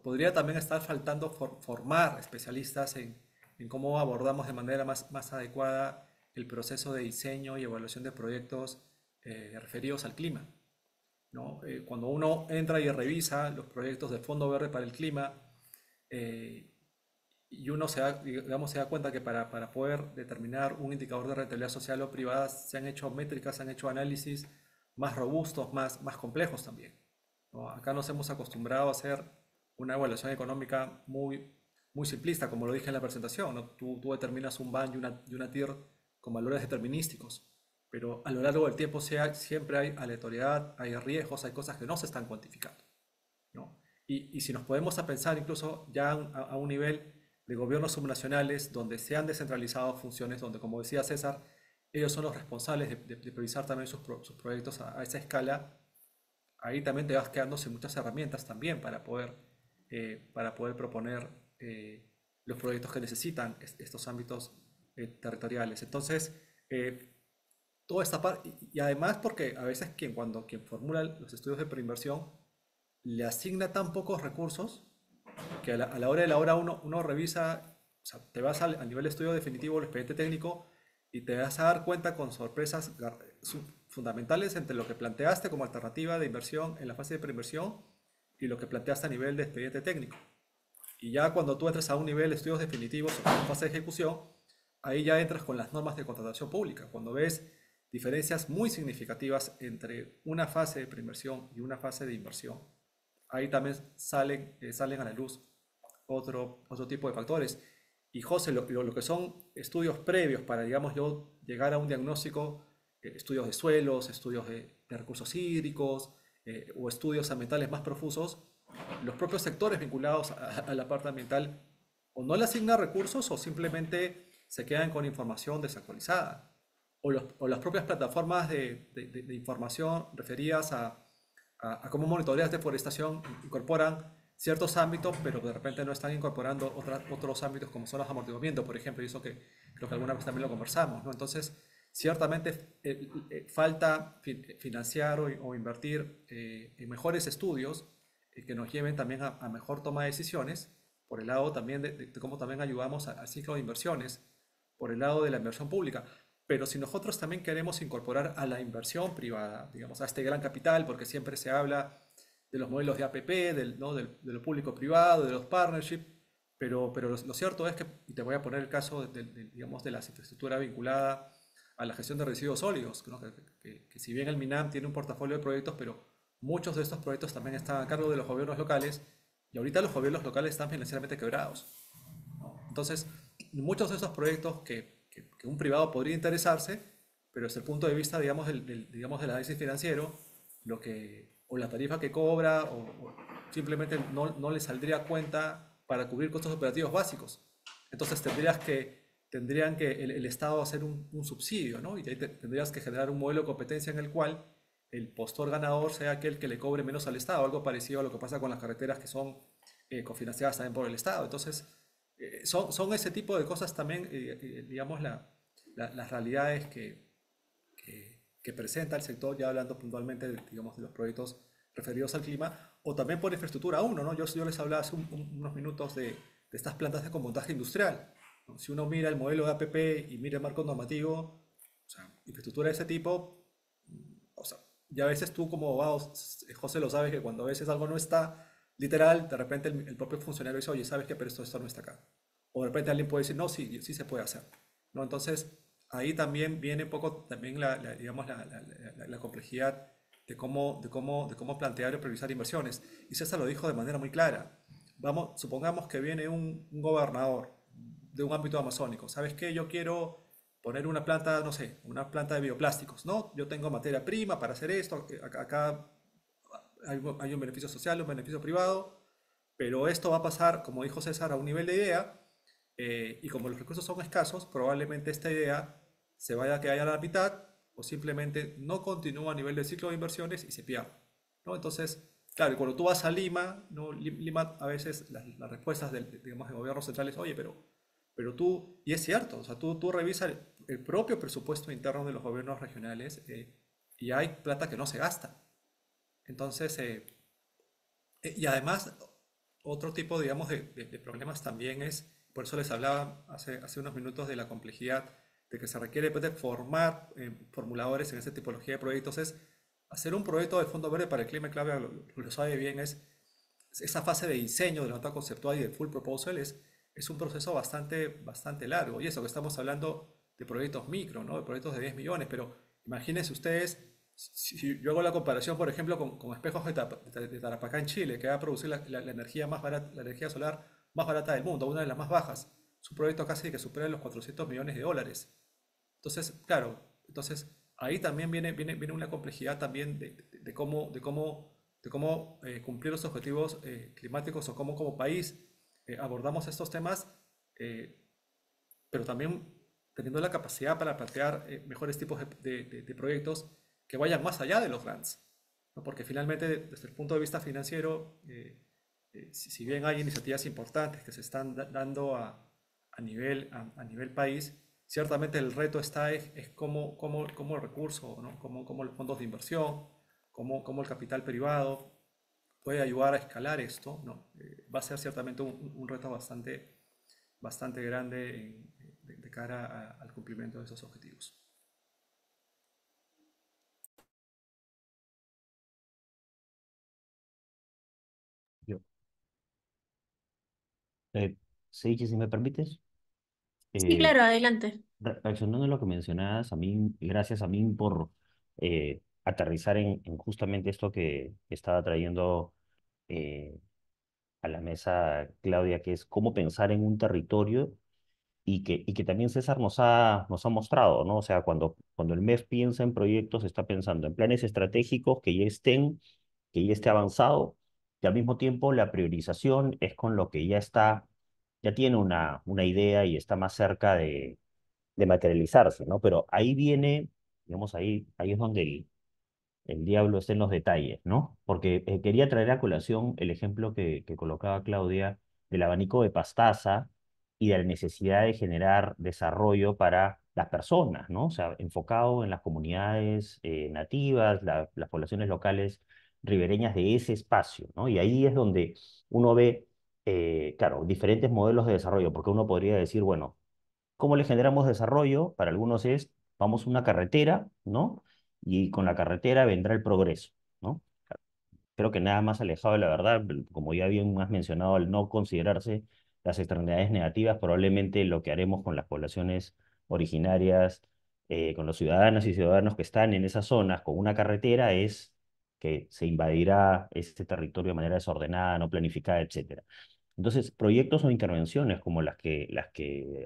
[SPEAKER 2] podría también estar faltando formar especialistas en cómo abordamos de manera más adecuada el proceso de diseño y evaluación de proyectos referidos al clima, ¿no? Cuando uno entra y revisa los proyectos del Fondo Verde para el Clima, eh, y uno digamos, se da cuenta que para poder determinar un indicador de rentabilidad social o privada se han hecho métricas, se han hecho análisis más robustos, más complejos también, ¿no? Acá nos hemos acostumbrado a hacer una evaluación económica muy simplista, como lo dije en la presentación, ¿no? Tú determinas un BAN y una TIR con valores determinísticos, pero a lo largo del tiempo siempre hay aleatoriedad, hay riesgos, hay cosas que no se están cuantificando, ¿no? Y si nos podemos a pensar incluso ya a un nivel de gobiernos subnacionales donde se han descentralizado funciones, donde, como decía César, ellos son los responsables de priorizar también sus proyectos a esa escala. Ahí también te vas quedando sin muchas herramientas también para poder proponer los proyectos que necesitan estos ámbitos territoriales. Entonces, toda esta parte, y además porque a veces quien formula los estudios de preinversión le asigna tan pocos recursos que a la hora de la hora uno revisa, o sea, te vas al nivel de estudio definitivo, el expediente técnico, y te vas a dar cuenta con sorpresas fundamentales entre lo que planteaste como alternativa de inversión en la fase de preinversión y lo que planteaste a nivel de expediente técnico. Y ya cuando tú entras a un nivel de estudios definitivos o en fase de ejecución, ahí ya entras con las normas de contratación pública. Cuando ves diferencias muy significativas entre una fase de preinversión y una fase de inversión, ahí también salen a la luz otro tipo de factores. Y José, lo que son estudios previos para, digamos, yo llegar a un diagnóstico, estudios de suelos, estudios de recursos hídricos o estudios ambientales más profusos, los propios sectores vinculados a la parte ambiental o no le asignan recursos o simplemente se quedan con información desactualizada. O las propias plataformas de información referidas a cómo monitoreas deforestación incorporan ciertos ámbitos, pero de repente no están incorporando otros ámbitos como son los amortiguamientos, por ejemplo, y eso que creo que alguna vez también lo conversamos, ¿no? Entonces, ciertamente falta financiar o invertir en mejores estudios que nos lleven también a mejor toma de decisiones, por el lado también de cómo también ayudamos al ciclo de inversiones, por el lado de la inversión pública. Pero si nosotros también queremos incorporar a la inversión privada, digamos, a este gran capital, porque siempre se habla de los modelos de APP, ¿no? de lo público-privado, de los partnerships, pero lo cierto es que, y te voy a poner el caso digamos, de la infraestructura vinculada a la gestión de residuos sólidos, ¿no? Que si bien el MINAM tiene un portafolio de proyectos, pero muchos de estos proyectos también están a cargo de los gobiernos locales, y ahorita los gobiernos locales están financieramente quebrados, ¿no? Entonces, muchos de esos proyectos que un privado podría interesarse, pero desde el punto de vista, digamos, digamos, del análisis financiero, o la tarifa que cobra, o simplemente no le saldría a cuenta para cubrir costos operativos básicos. Entonces tendrían que el Estado hacer un subsidio, ¿no? Y ahí tendrías que generar un modelo de competencia en el cual el postor ganador sea aquel que le cobre menos al Estado, algo parecido a lo que pasa con las carreteras que son cofinanciadas también por el Estado. Entonces, son ese tipo de cosas también, digamos, las realidades que presenta el sector, ya hablando puntualmente, digamos, de los proyectos referidos al clima, o también por infraestructura uno, ¿no? Yo les hablaba hace unos minutos de estas plantas de comontaje industrial, ¿no? Si uno mira el modelo de APP y mira el marco normativo, o sea, infraestructura de ese tipo, o sea, ya a veces tú como abogado, José, lo sabes que cuando a veces algo no está literal, de repente el propio funcionario dice, oye, ¿sabes qué? Pero esto no está acá. O de repente alguien puede decir, no, sí, sí se puede hacer, ¿no? Entonces, ahí también viene un poco también digamos, la complejidad de cómo plantear y priorizar inversiones. Y César lo dijo de manera muy clara. Supongamos que viene un gobernador de un ámbito amazónico. ¿Sabes qué? Yo quiero poner una planta, no sé, una planta de bioplásticos, ¿no? Yo tengo materia prima para hacer esto. Acá hay un beneficio social, un beneficio privado, pero esto va a pasar, como dijo César, a un nivel de idea, y como los recursos son escasos, probablemente esta idea se vaya a quedar a la mitad o simplemente no continúa a nivel de ciclo de inversiones y se pierde, ¿no? Entonces, claro, cuando tú vas a Lima, ¿no? Lima a veces las respuestas digamos, de gobiernos centrales, oye, pero tú, y es cierto, o sea, tú revisas el propio presupuesto interno de los gobiernos regionales y hay plata que no se gasta. Entonces, y además, otro tipo, digamos, de problemas también es, por eso les hablaba hace unos minutos de la complejidad de que se requiere pues, de formar formuladores en esta tipología de proyectos, es hacer un proyecto de Fondo Verde para el Clima, clave, lo sabe bien, es esa fase de diseño de la nota conceptual y del full proposal es un proceso bastante largo. Y eso que estamos hablando de proyectos micro, ¿no? De proyectos de 10 millones, pero imagínense ustedes, si yo hago la comparación, por ejemplo, con Espejos de Tarapacá en Chile, que va a producir la energía más barata, la energía solar más barata del mundo, una de las más bajas. Es un proyecto casi que supera los 400 millones de dólares. Entonces, claro, ahí también viene una complejidad también de cómo cumplir los objetivos climáticos o cómo como país abordamos estos temas, pero también teniendo la capacidad para plantear mejores tipos de proyectos que vayan más allá de los grants, ¿no? Porque finalmente, desde el punto de vista financiero, si bien hay iniciativas importantes que se están dando a nivel país, ciertamente el reto está es cómo el recurso, ¿no? Cómo los fondos de inversión, cómo el capital privado puede ayudar a escalar esto, ¿no? Va a ser ciertamente un reto bastante grande de cara al cumplimiento de esos objetivos.
[SPEAKER 3] Yo, eh, Seichi, si me permites,
[SPEAKER 1] Sí,
[SPEAKER 3] eh,
[SPEAKER 1] claro, adelante.
[SPEAKER 3] reaccionando a lo que mencionabas, a mí, gracias a mí por aterrizar en justamente esto que estaba trayendo eh, a la mesa Claudia, que es cómo pensar en un territorio y que también César nos ha mostrado, ¿no? O sea, cuando el MEF piensa en proyectos, está pensando en planes estratégicos que ya esté avanzado, y al mismo tiempo la priorización es con lo que ya está, ya tiene una idea y está más cerca de materializarse, ¿no? Pero ahí viene, digamos, ahí es donde el diablo está en los detalles, ¿no? Porque quería traer a colación el ejemplo que colocaba Claudia del abanico de Pastaza y de la necesidad de generar desarrollo para las personas, ¿no? O sea, enfocado en las comunidades nativas, las poblaciones locales ribereñas de ese espacio, ¿no? Y ahí es donde uno ve, claro, diferentes modelos de desarrollo, porque uno podría decir, bueno, ¿cómo le generamos desarrollo? Para algunos es, vamos a una carretera, ¿no? Y con la carretera vendrá el progreso, ¿no? Creo que nada más alejado de la verdad, como ya bien has mencionado, al no considerarse las externalidades negativas, probablemente lo que haremos con las poblaciones originarias, con los ciudadanos y ciudadanos que están en esas zonas con una carretera, es que se invadirá este territorio de manera desordenada, no planificada, etcétera. Entonces, proyectos o intervenciones como las que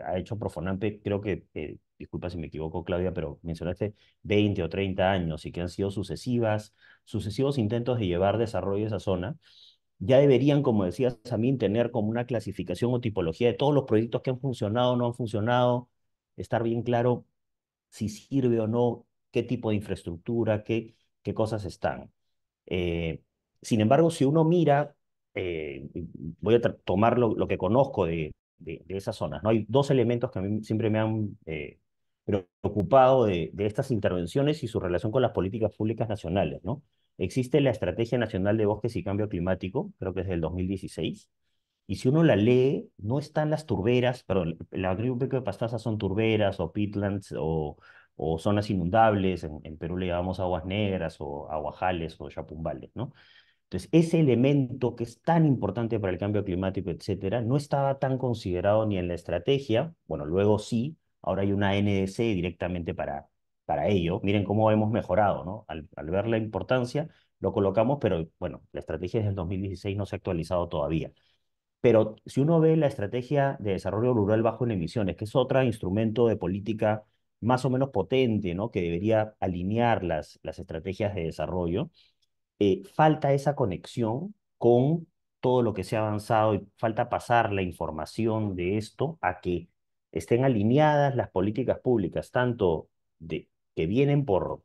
[SPEAKER 3] ha hecho Profonampe, creo que, disculpa si me equivoco, Claudia, pero mencionaste 20 o 30 años y que han sido sucesivos intentos de llevar desarrollo a esa zona, ya deberían, como decías Samín, tener como una clasificación o tipología de todos los proyectos que han funcionado o no han funcionado, estar bien claro si sirve o no, qué tipo de infraestructura, qué cosas están. Eh, Sin embargo, si uno mira, voy a tomar lo que conozco de esas zonas, ¿no? Hay dos elementos que a mí siempre me han preocupado de estas intervenciones y su relación con las políticas públicas nacionales, ¿no? Existe la Estrategia Nacional de Bosques y Cambio Climático, creo que es del 2016, y si uno la lee, no están las turberas, perdón, la agrícola de pastaza son turberas o peatlands o zonas inundables, en Perú le llamamos aguas negras o aguajales o chapumbales, ¿no? Entonces, ese elemento que es tan importante para el cambio climático, etcétera, no estaba tan considerado ni en la estrategia, bueno, luego sí, ahora hay una NDC directamente para ello. Miren cómo hemos mejorado, ¿no? Al ver la importancia, lo colocamos, pero bueno, la estrategia desde el 2016 no se ha actualizado todavía. Pero si uno ve la estrategia de desarrollo rural bajo en emisiones, que es otro instrumento de política más o menos potente, ¿no? Que debería alinear las estrategias de desarrollo, falta esa conexión con todo lo que se ha avanzado y falta pasar la información de esto a que estén alineadas las políticas públicas, tanto que vienen por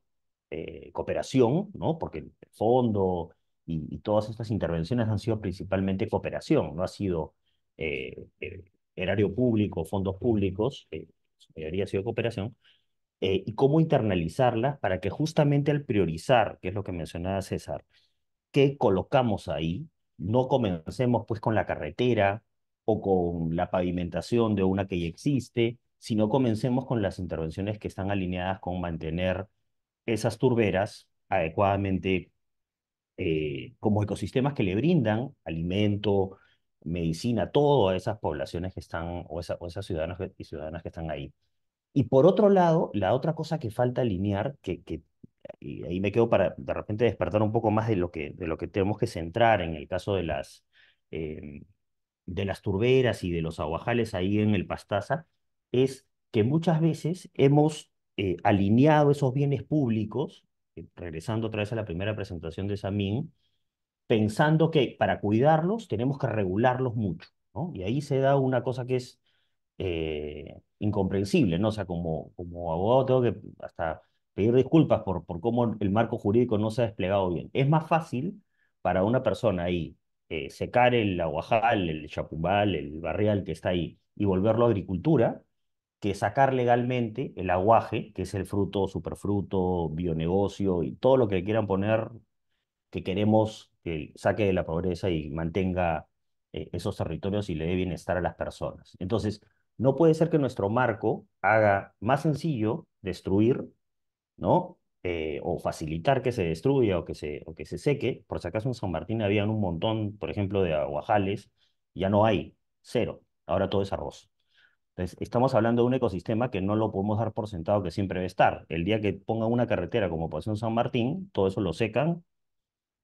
[SPEAKER 3] cooperación, ¿no? Porque el fondo y todas estas intervenciones han sido principalmente cooperación, no ha sido erario público, fondos públicos, su mayoría ha sido cooperación, y cómo internalizarlas para que justamente al priorizar, que es lo que mencionaba César, qué colocamos ahí, no comencemos pues con la carretera o con la pavimentación de una que ya existe, sino comencemos con las intervenciones que están alineadas con mantener esas turberas adecuadamente como ecosistemas que le brindan alimento, medicina, todo a esas poblaciones que están, o esas ciudadanos y ciudadanas que están ahí. Y por otro lado, la otra cosa que falta alinear, y ahí me quedo para de repente despertar un poco más de lo que tenemos que centrar en el caso eh, de las turberas y de los aguajales ahí en el Pastaza, es que muchas veces hemos alineado esos bienes públicos, regresando otra vez a la primera presentación de Samín, pensando que para cuidarlos tenemos que regularlos mucho, ¿no? Y ahí se da una cosa que es incomprensible, ¿no? O sea, como abogado tengo que hasta pedir disculpas por cómo el marco jurídico no se ha desplegado bien. Es más fácil para una persona ahí secar el aguajal, el chapumbal, el barrial que está ahí y volverlo a agricultura, que sacar legalmente el aguaje, que es el fruto, superfruto, bionegocio y todo lo que le quieran poner que queremos que saque de la pobreza y mantenga esos territorios y le dé bienestar a las personas. Entonces, no puede ser que nuestro marco haga más sencillo destruir, ¿no? O facilitar que se destruya o que se seque. Por si acaso en San Martín habían un montón, por ejemplo, de aguajales, ya no hay, cero. Ahora todo es arroz. Entonces, estamos hablando de un ecosistema que no lo podemos dar por sentado que siempre debe estar. El día que pongan una carretera como pasó en San Martín, todo eso lo secan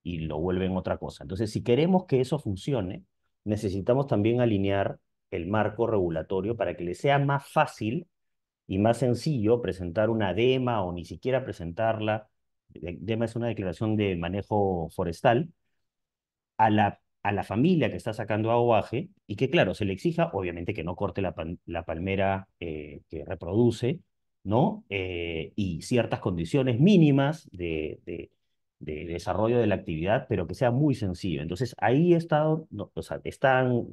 [SPEAKER 3] y lo vuelven otra cosa. Entonces, si queremos que eso funcione, necesitamos también alinear el marco regulatorio para que le sea más fácil y más sencillo presentar una DEMA o ni siquiera presentarla. DEMA es una declaración de manejo forestal a la familia que está sacando aguaje y que, claro, se le exija, obviamente, que no corte la palmera que reproduce, ¿no? Y ciertas condiciones mínimas de desarrollo de la actividad, pero que sea muy sencillo. Entonces, ahí no, o sea, están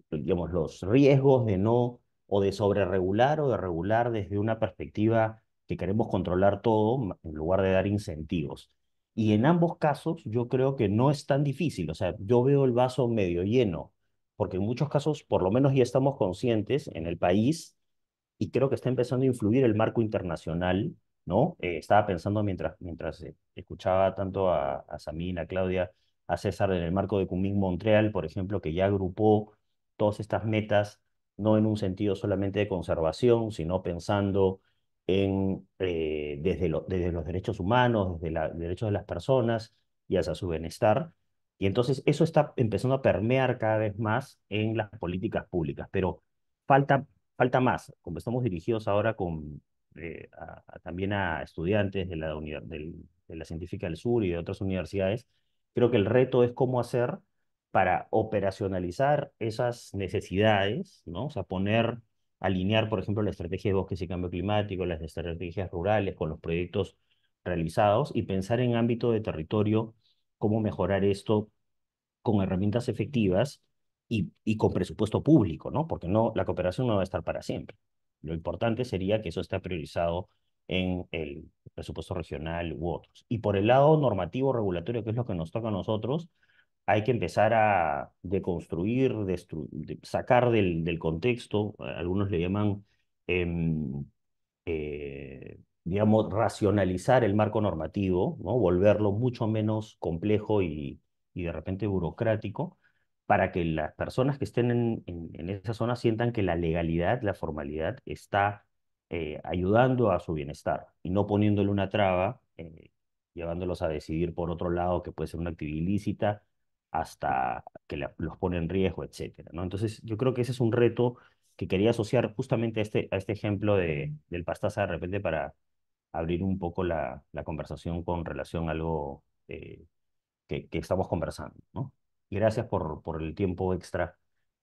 [SPEAKER 3] digamos, los riesgos de no, o de sobreregular o de regular desde una perspectiva que queremos controlar todo en lugar de dar incentivos. Y en ambos casos yo creo que no es tan difícil, o sea, yo veo el vaso medio lleno, porque en muchos casos por lo menos ya estamos conscientes en el país y creo que está empezando a influir el marco internacional, ¿no? Estaba pensando mientras escuchaba tanto a Samina, a Claudia, a César en el marco de Kunming-Montreal, por ejemplo, que ya agrupó todas estas metas, no en un sentido solamente de conservación, sino pensando desde los derechos humanos, desde los derechos de las personas y hacia su bienestar. Y entonces eso está empezando a permear cada vez más en las políticas públicas, pero falta falta más, como estamos dirigidos ahora también a estudiantes de la Científica del Sur y de otras universidades, creo que el reto es cómo hacer para operacionalizar esas necesidades, ¿no? O sea, alinear, por ejemplo, la estrategia de bosques y cambio climático, las estrategias rurales con los proyectos realizados y pensar en ámbito de territorio cómo mejorar esto con herramientas efectivas y con presupuesto público, ¿no? Porque no, la cooperación no va a estar para siempre. Lo importante sería que eso esté priorizado en el presupuesto regional u otros. Y por el lado normativo regulatorio, que es lo que nos toca a nosotros, hay que empezar a deconstruir, sacar del contexto, algunos le llaman digamos, racionalizar el marco normativo, ¿no? Volverlo mucho menos complejo y de repente burocrático, para que las personas que estén en esa zona sientan que la legalidad, la formalidad está ayudando a su bienestar y no poniéndole una traba, llevándolos a decidir por otro lado que puede ser una actividad ilícita hasta que los pone en riesgo, etcétera, ¿no? Entonces, yo creo que ese es un reto que quería asociar justamente a este ejemplo del Pastaza de repente para abrir un poco la conversación con relación a algo que estamos conversando, ¿no? Y gracias por el tiempo extra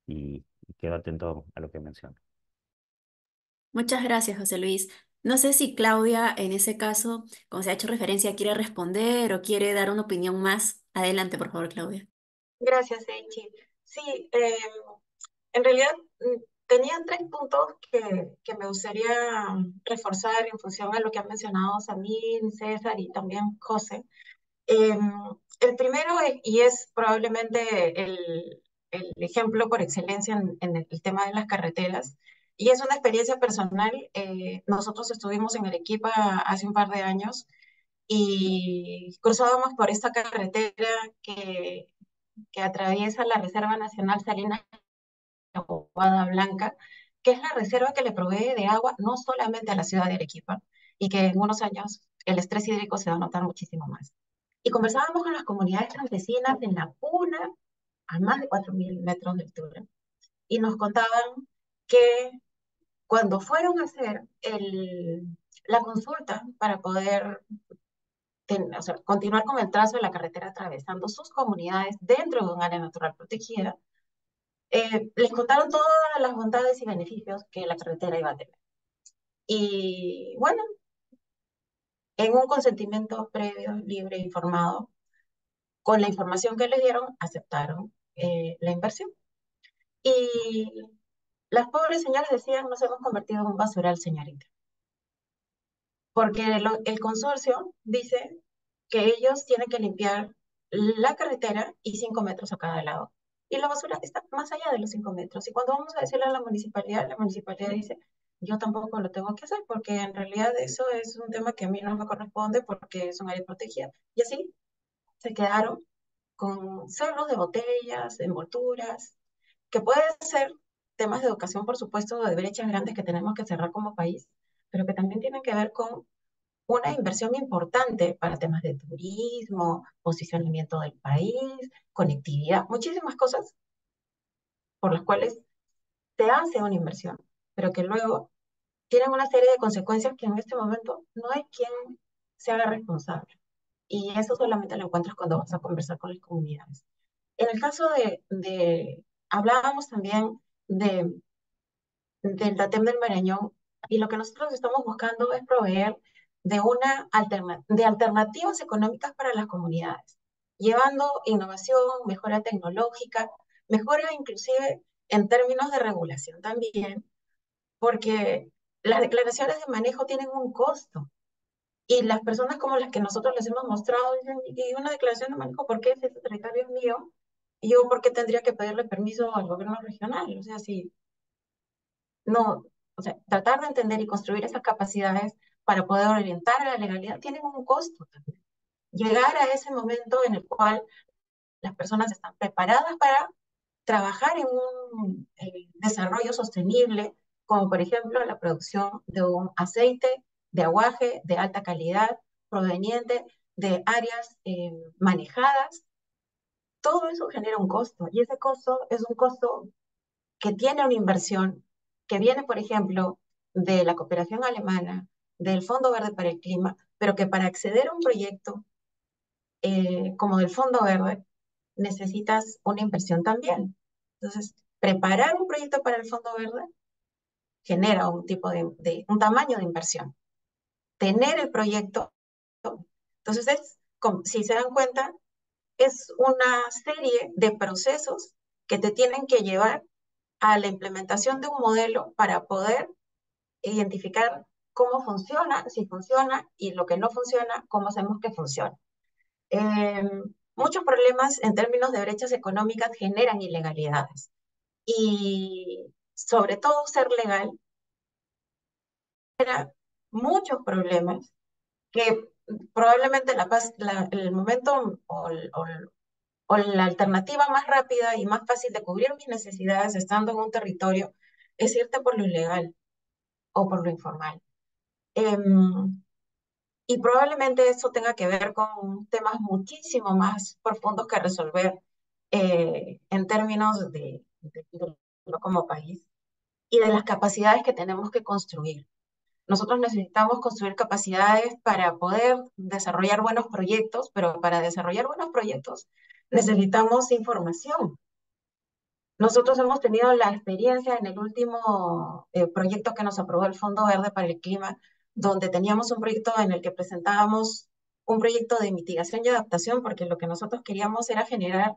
[SPEAKER 3] y quedo atento a lo que menciono.
[SPEAKER 1] Muchas gracias, José Luis. No sé si Claudia, en ese caso, como se ha hecho referencia, quiere responder o quiere dar una opinión más. Adelante, por favor, Claudia.
[SPEAKER 4] Gracias, Eichi. Sí, en realidad tenía tres puntos que me gustaría reforzar en función a lo que han mencionado Samir, César y también José. Eh, el primero, y es probablemente el ejemplo por excelencia en el tema de las carreteras, y es una experiencia personal. Nosotros estuvimos en Arequipa hace un par de años y cruzábamos por esta carretera que atraviesa la Reserva Nacional Salina Aguada Blanca, que es la reserva que le provee de agua no solamente a la ciudad de Arequipa, y que en unos años el estrés hídrico se va a notar muchísimo más. Y conversábamos con las comunidades campesinas en la puna, a más de 4.000 metros de altura, y nos contaban que cuando fueron a hacer la consulta para poder o sea, continuar con el trazo de la carretera atravesando sus comunidades dentro de un área natural protegida, Les contaron todas las bondades y beneficios que la carretera iba a tener. Y bueno, en un consentimiento previo, libre, informado, con la información que les dieron, aceptaron la inversión. Y las pobres señoras decían, nos hemos convertido en un basural, señorita. Porque el consorcio dice que ellos tienen que limpiar la carretera y 5 metros a cada lado. Y la basura está más allá de los 5 metros. Y cuando vamos a decirle a la municipalidad dice, yo tampoco lo tengo que hacer porque en realidad eso es un tema que a mí no me corresponde porque es un área protegida. Y así se quedaron con cerros de botellas, envolturas, que pueden ser temas de educación, por supuesto, de brechas grandes que tenemos que cerrar como país, pero que también tienen que ver con una inversión importante para temas de turismo, posicionamiento del país, conectividad, muchísimas cosas por las cuales se hace una inversión, pero que luego tienen una serie de consecuencias que en este momento no hay quien se haga responsable. Y eso solamente lo encuentras cuando vas a conversar con las comunidades. En el caso hablábamos también de, del Tatem del Marañón, y lo que nosotros estamos buscando es proveer de alternativas económicas para las comunidades, llevando innovación, mejora tecnológica, mejora inclusive en términos de regulación también, porque las declaraciones de manejo tienen un costo. Y las personas como las que nosotros les hemos mostrado dicen, ¿y una declaración de manejo por qué si ese territorio es mío? ¿Y yo por qué tendría que pedirle permiso al gobierno regional? O sea, si no, o sea, tratar de entender y construir esas capacidades para poder orientar a la legalidad tienen un costo también. Llegar a ese momento en el cual las personas están preparadas para trabajar en un desarrollo sostenible, como por ejemplo la producción de un aceite de aguaje de alta calidad proveniente de áreas manejadas. Todo eso genera un costo y ese costo es un costo que tiene una inversión que viene, por ejemplo, de la cooperación alemana, del Fondo Verde para el Clima, pero que para acceder a un proyecto como del Fondo Verde necesitas una inversión también. Entonces, preparar un proyecto para el Fondo Verde genera un tipo un tamaño de inversión. Tener el proyecto, entonces si se dan cuenta, es una serie de procesos que te tienen que llevar a la implementación de un modelo para poder identificar cómo funciona, si funciona, y lo que no funciona, cómo hacemos que funcione. Eh, Muchos problemas en términos de brechas económicas generan ilegalidades y sobre todo ser legal genera muchos problemas que probablemente el momento o la alternativa más rápida y más fácil de cubrir mis necesidades estando en un territorio es irte por lo ilegal o por lo informal. Y probablemente eso tenga que ver con temas muchísimo más profundos que resolver en términos de como país y de las capacidades que tenemos que construir. Nosotros necesitamos construir capacidades para poder desarrollar buenos proyectos, pero para desarrollar buenos proyectos necesitamos información. Nosotros hemos tenido la experiencia en el último proyecto que nos aprobó el Fondo Verde para el Clima, donde teníamos un proyecto en el que presentábamos un proyecto de mitigación y adaptación, porque lo que nosotros queríamos era generar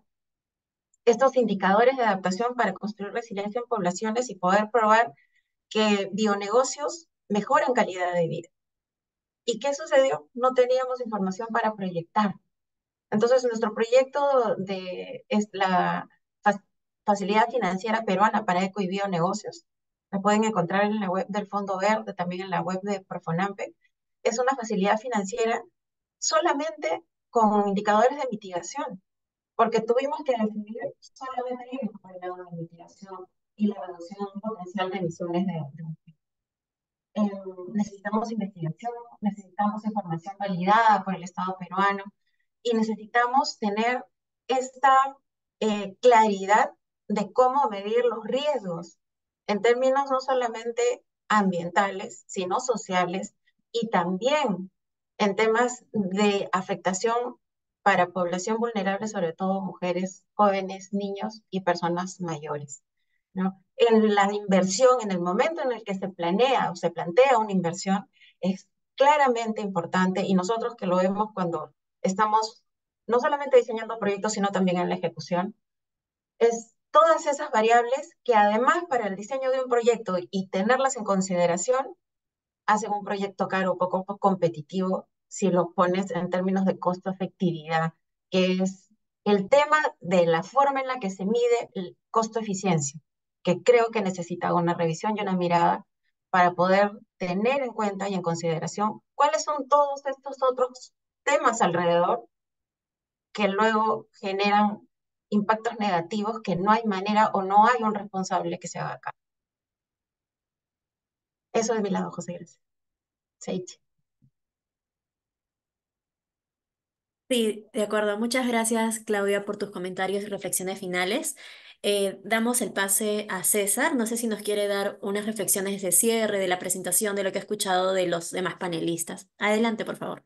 [SPEAKER 4] estos indicadores de adaptación para construir resiliencia en poblaciones y poder probar que bionegocios mejoran calidad de vida. ¿Y qué sucedió? No teníamos información para proyectar. Entonces, nuestro proyecto es la Facilidad Financiera Peruana para Eco y Bionegocios. La pueden encontrar en la web del Fondo Verde, también en la web de Profonampe. Es una facilidad financiera solamente con indicadores de mitigación, porque tuvimos que definir solamente irnos por el lado de mitigación y la reducción potencial de emisiones eh, necesitamos investigación, necesitamos información validada por el Estado peruano y necesitamos tener esta claridad de cómo medir los riesgos en términos no solamente ambientales, sino sociales y también en temas de afectación para población vulnerable, sobre todo mujeres, jóvenes, niños y personas mayores. ¿no? En la inversión, en el momento en el que se planea o se plantea una inversión, es claramente importante y nosotros que lo vemos cuando estamos no solamente diseñando proyectos, sino también en la ejecución, es todas esas variables que además para el diseño de un proyecto y tenerlas en consideración, hacen un proyecto caro o poco competitivo si lo pones en términos de costo-efectividad, que es el tema de la forma en la que se mide el costo-eficiencia, que creo que necesita una revisión y una mirada para poder tener en cuenta y en consideración cuáles son todos estos otros temas alrededor que luego generan impactos negativos que no hay manera o no hay un responsable que se haga acá. Eso de mi lado, José. Gracias. Seichi.
[SPEAKER 1] Sí, de acuerdo. Muchas gracias, Claudia, por tus comentarios y reflexiones finales. Damos el pase a César. No sé si nos quiere dar unas reflexiones de cierre de la presentación de lo que ha escuchado de los demás panelistas. Adelante, por favor.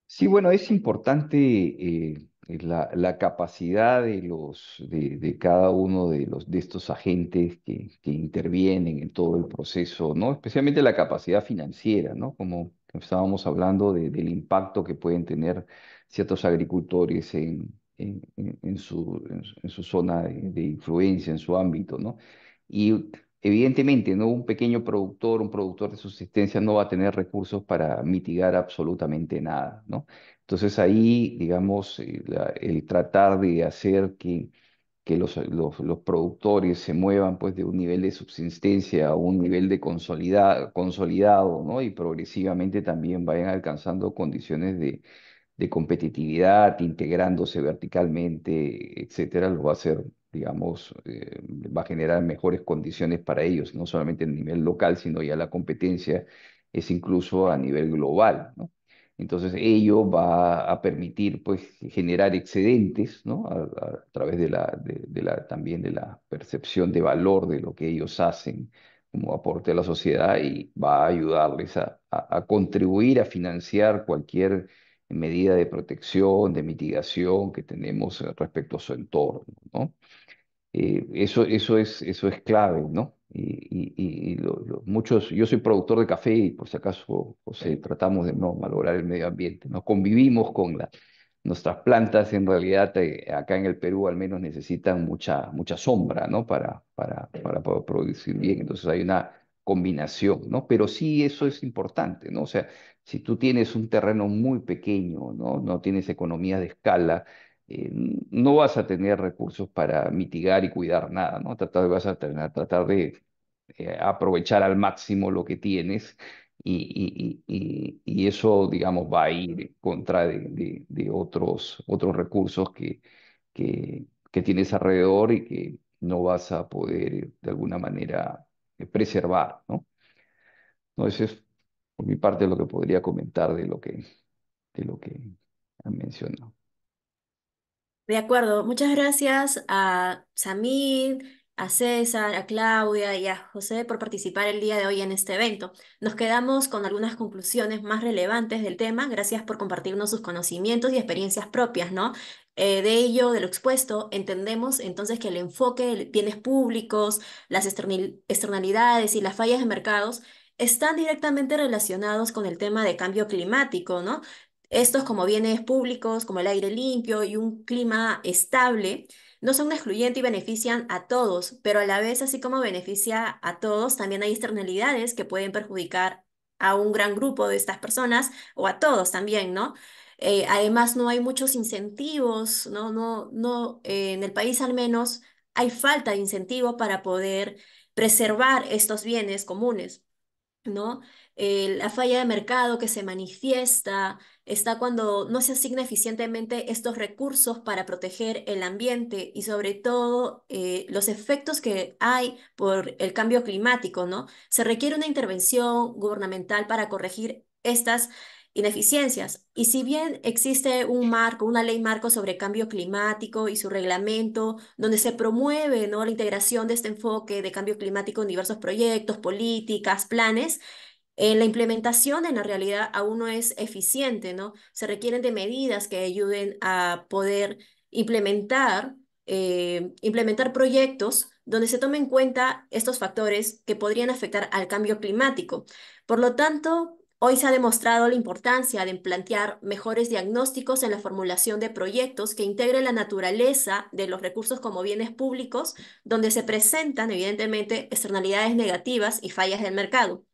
[SPEAKER 5] Sí, bueno, es importante la capacidad de cada uno de estos agentes que intervienen en todo el proceso, ¿no? Especialmente la capacidad financiera, ¿no? Como estábamos hablando del impacto que pueden tener ciertos agricultores en su zona de influencia, en su ámbito, ¿no? Y evidentemente, ¿no? Un pequeño productor, un productor de subsistencia no va a tener recursos para mitigar absolutamente nada, ¿no? Entonces ahí, digamos, el tratar de hacer que los productores se muevan pues de un nivel de subsistencia a un nivel de consolidado, ¿no? Y progresivamente también vayan alcanzando condiciones de competitividad, integrándose verticalmente, etcétera, lo va a hacer, digamos, va a generar mejores condiciones para ellos, no solamente a nivel local, sino ya la competencia es incluso a nivel global, ¿no? Entonces ello va a permitir pues generar excedentes, ¿no? A través también de la percepción de valor de lo que ellos hacen como aporte a la sociedad y va a ayudarles a contribuir a financiar cualquier medida de protección, de mitigación que tenemos respecto a su entorno, ¿no? Eso es clave, ¿no? Muchos, yo soy productor de café y por si acaso, José, tratamos de no malograr el medio ambiente, ¿no? Convivimos con nuestras plantas, en realidad, acá en el Perú al menos necesitan mucha sombra, ¿no? Para poder producir bien. Entonces hay una combinación, ¿no? Pero sí eso es importante, ¿no? O sea, si tú tienes un terreno muy pequeño, ¿no? No tienes economía de escala, no vas a tener recursos para mitigar y cuidar nada, ¿no? Tratar de aprovechar al máximo lo que tienes y eso, digamos, va a ir en contra de otros recursos que tienes alrededor y que no vas a poder, de alguna manera, preservar, ¿no? No, eso es por mi parte lo que podría comentar de lo que han mencionado.
[SPEAKER 1] De acuerdo, muchas gracias a Samir, a César, a Claudia y a José por participar el día de hoy en este evento. Nos quedamos con algunas conclusiones más relevantes del tema. Gracias por compartirnos sus conocimientos y experiencias propias, ¿no? De ello, de lo expuesto, entendemos entonces que el enfoque de bienes públicos, las externalidades y las fallas de mercados están directamente relacionados con el tema de cambio climático, ¿no? Estos como bienes públicos, como el aire limpio y un clima estable, no son excluyentes y benefician a todos, pero a la vez, así como beneficia a todos, también hay externalidades que pueden perjudicar a un gran grupo de estas personas o a todos también, ¿no? Además, no hay muchos incentivos, ¿no? En el país al menos hay falta de incentivo para poder preservar estos bienes comunes. ¿No? La falla de mercado que se manifiesta está cuando no se asigna eficientemente estos recursos para proteger el ambiente y sobre todo los efectos que hay por el cambio climático, ¿no? Se requiere una intervención gubernamental para corregir estas ineficiencias. Y si bien existe un marco, una ley marco sobre cambio climático y su reglamento, donde se promueve, ¿no? la integración de este enfoque de cambio climático en diversos proyectos, políticas, planes, la implementación en la realidad aún no es eficiente, ¿no? Se requieren de medidas que ayuden a poder implementar proyectos donde se tomen en cuenta estos factores que podrían afectar al cambio climático. Por lo tanto, hoy se ha demostrado la importancia de plantear mejores diagnósticos en la formulación de proyectos que integren la naturaleza de los recursos como bienes públicos, donde se presentan, evidentemente, externalidades negativas y fallas del mercado.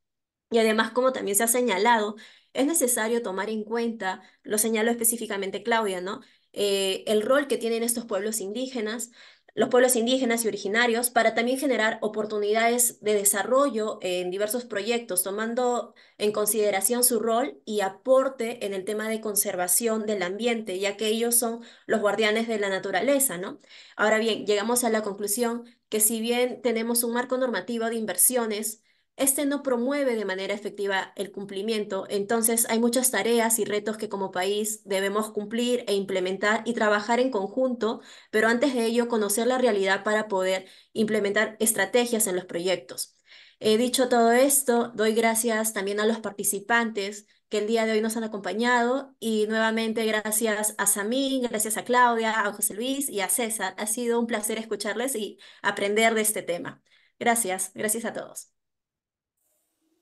[SPEAKER 1] Y además, como también se ha señalado, es necesario tomar en cuenta, lo señaló específicamente Claudia, ¿no? El rol que tienen estos pueblos indígenas, los pueblos indígenas y originarios, para también generar oportunidades de desarrollo en diversos proyectos, tomando en consideración su rol y aporte en el tema de conservación del ambiente, ya que ellos son los guardianes de la naturaleza, ¿no? Ahora bien, llegamos a la conclusión que si bien tenemos un marco normativo de inversiones, este no promueve de manera efectiva el cumplimiento, entonces hay muchas tareas y retos que como país debemos cumplir e implementar y trabajar en conjunto, pero antes de ello conocer la realidad para poder implementar estrategias en los proyectos. He dicho todo esto, doy gracias también a los participantes que el día de hoy nos han acompañado y nuevamente gracias a Samín, gracias a Claudia, a José Luis y a César. Ha sido un placer escucharles y aprender de este tema. Gracias, gracias a todos.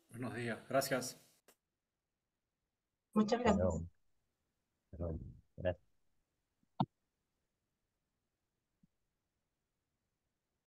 [SPEAKER 2] Buenos días, gracias.
[SPEAKER 4] Muchas
[SPEAKER 3] Hasta luego.
[SPEAKER 4] gracias.
[SPEAKER 3] Hasta luego. Gracias.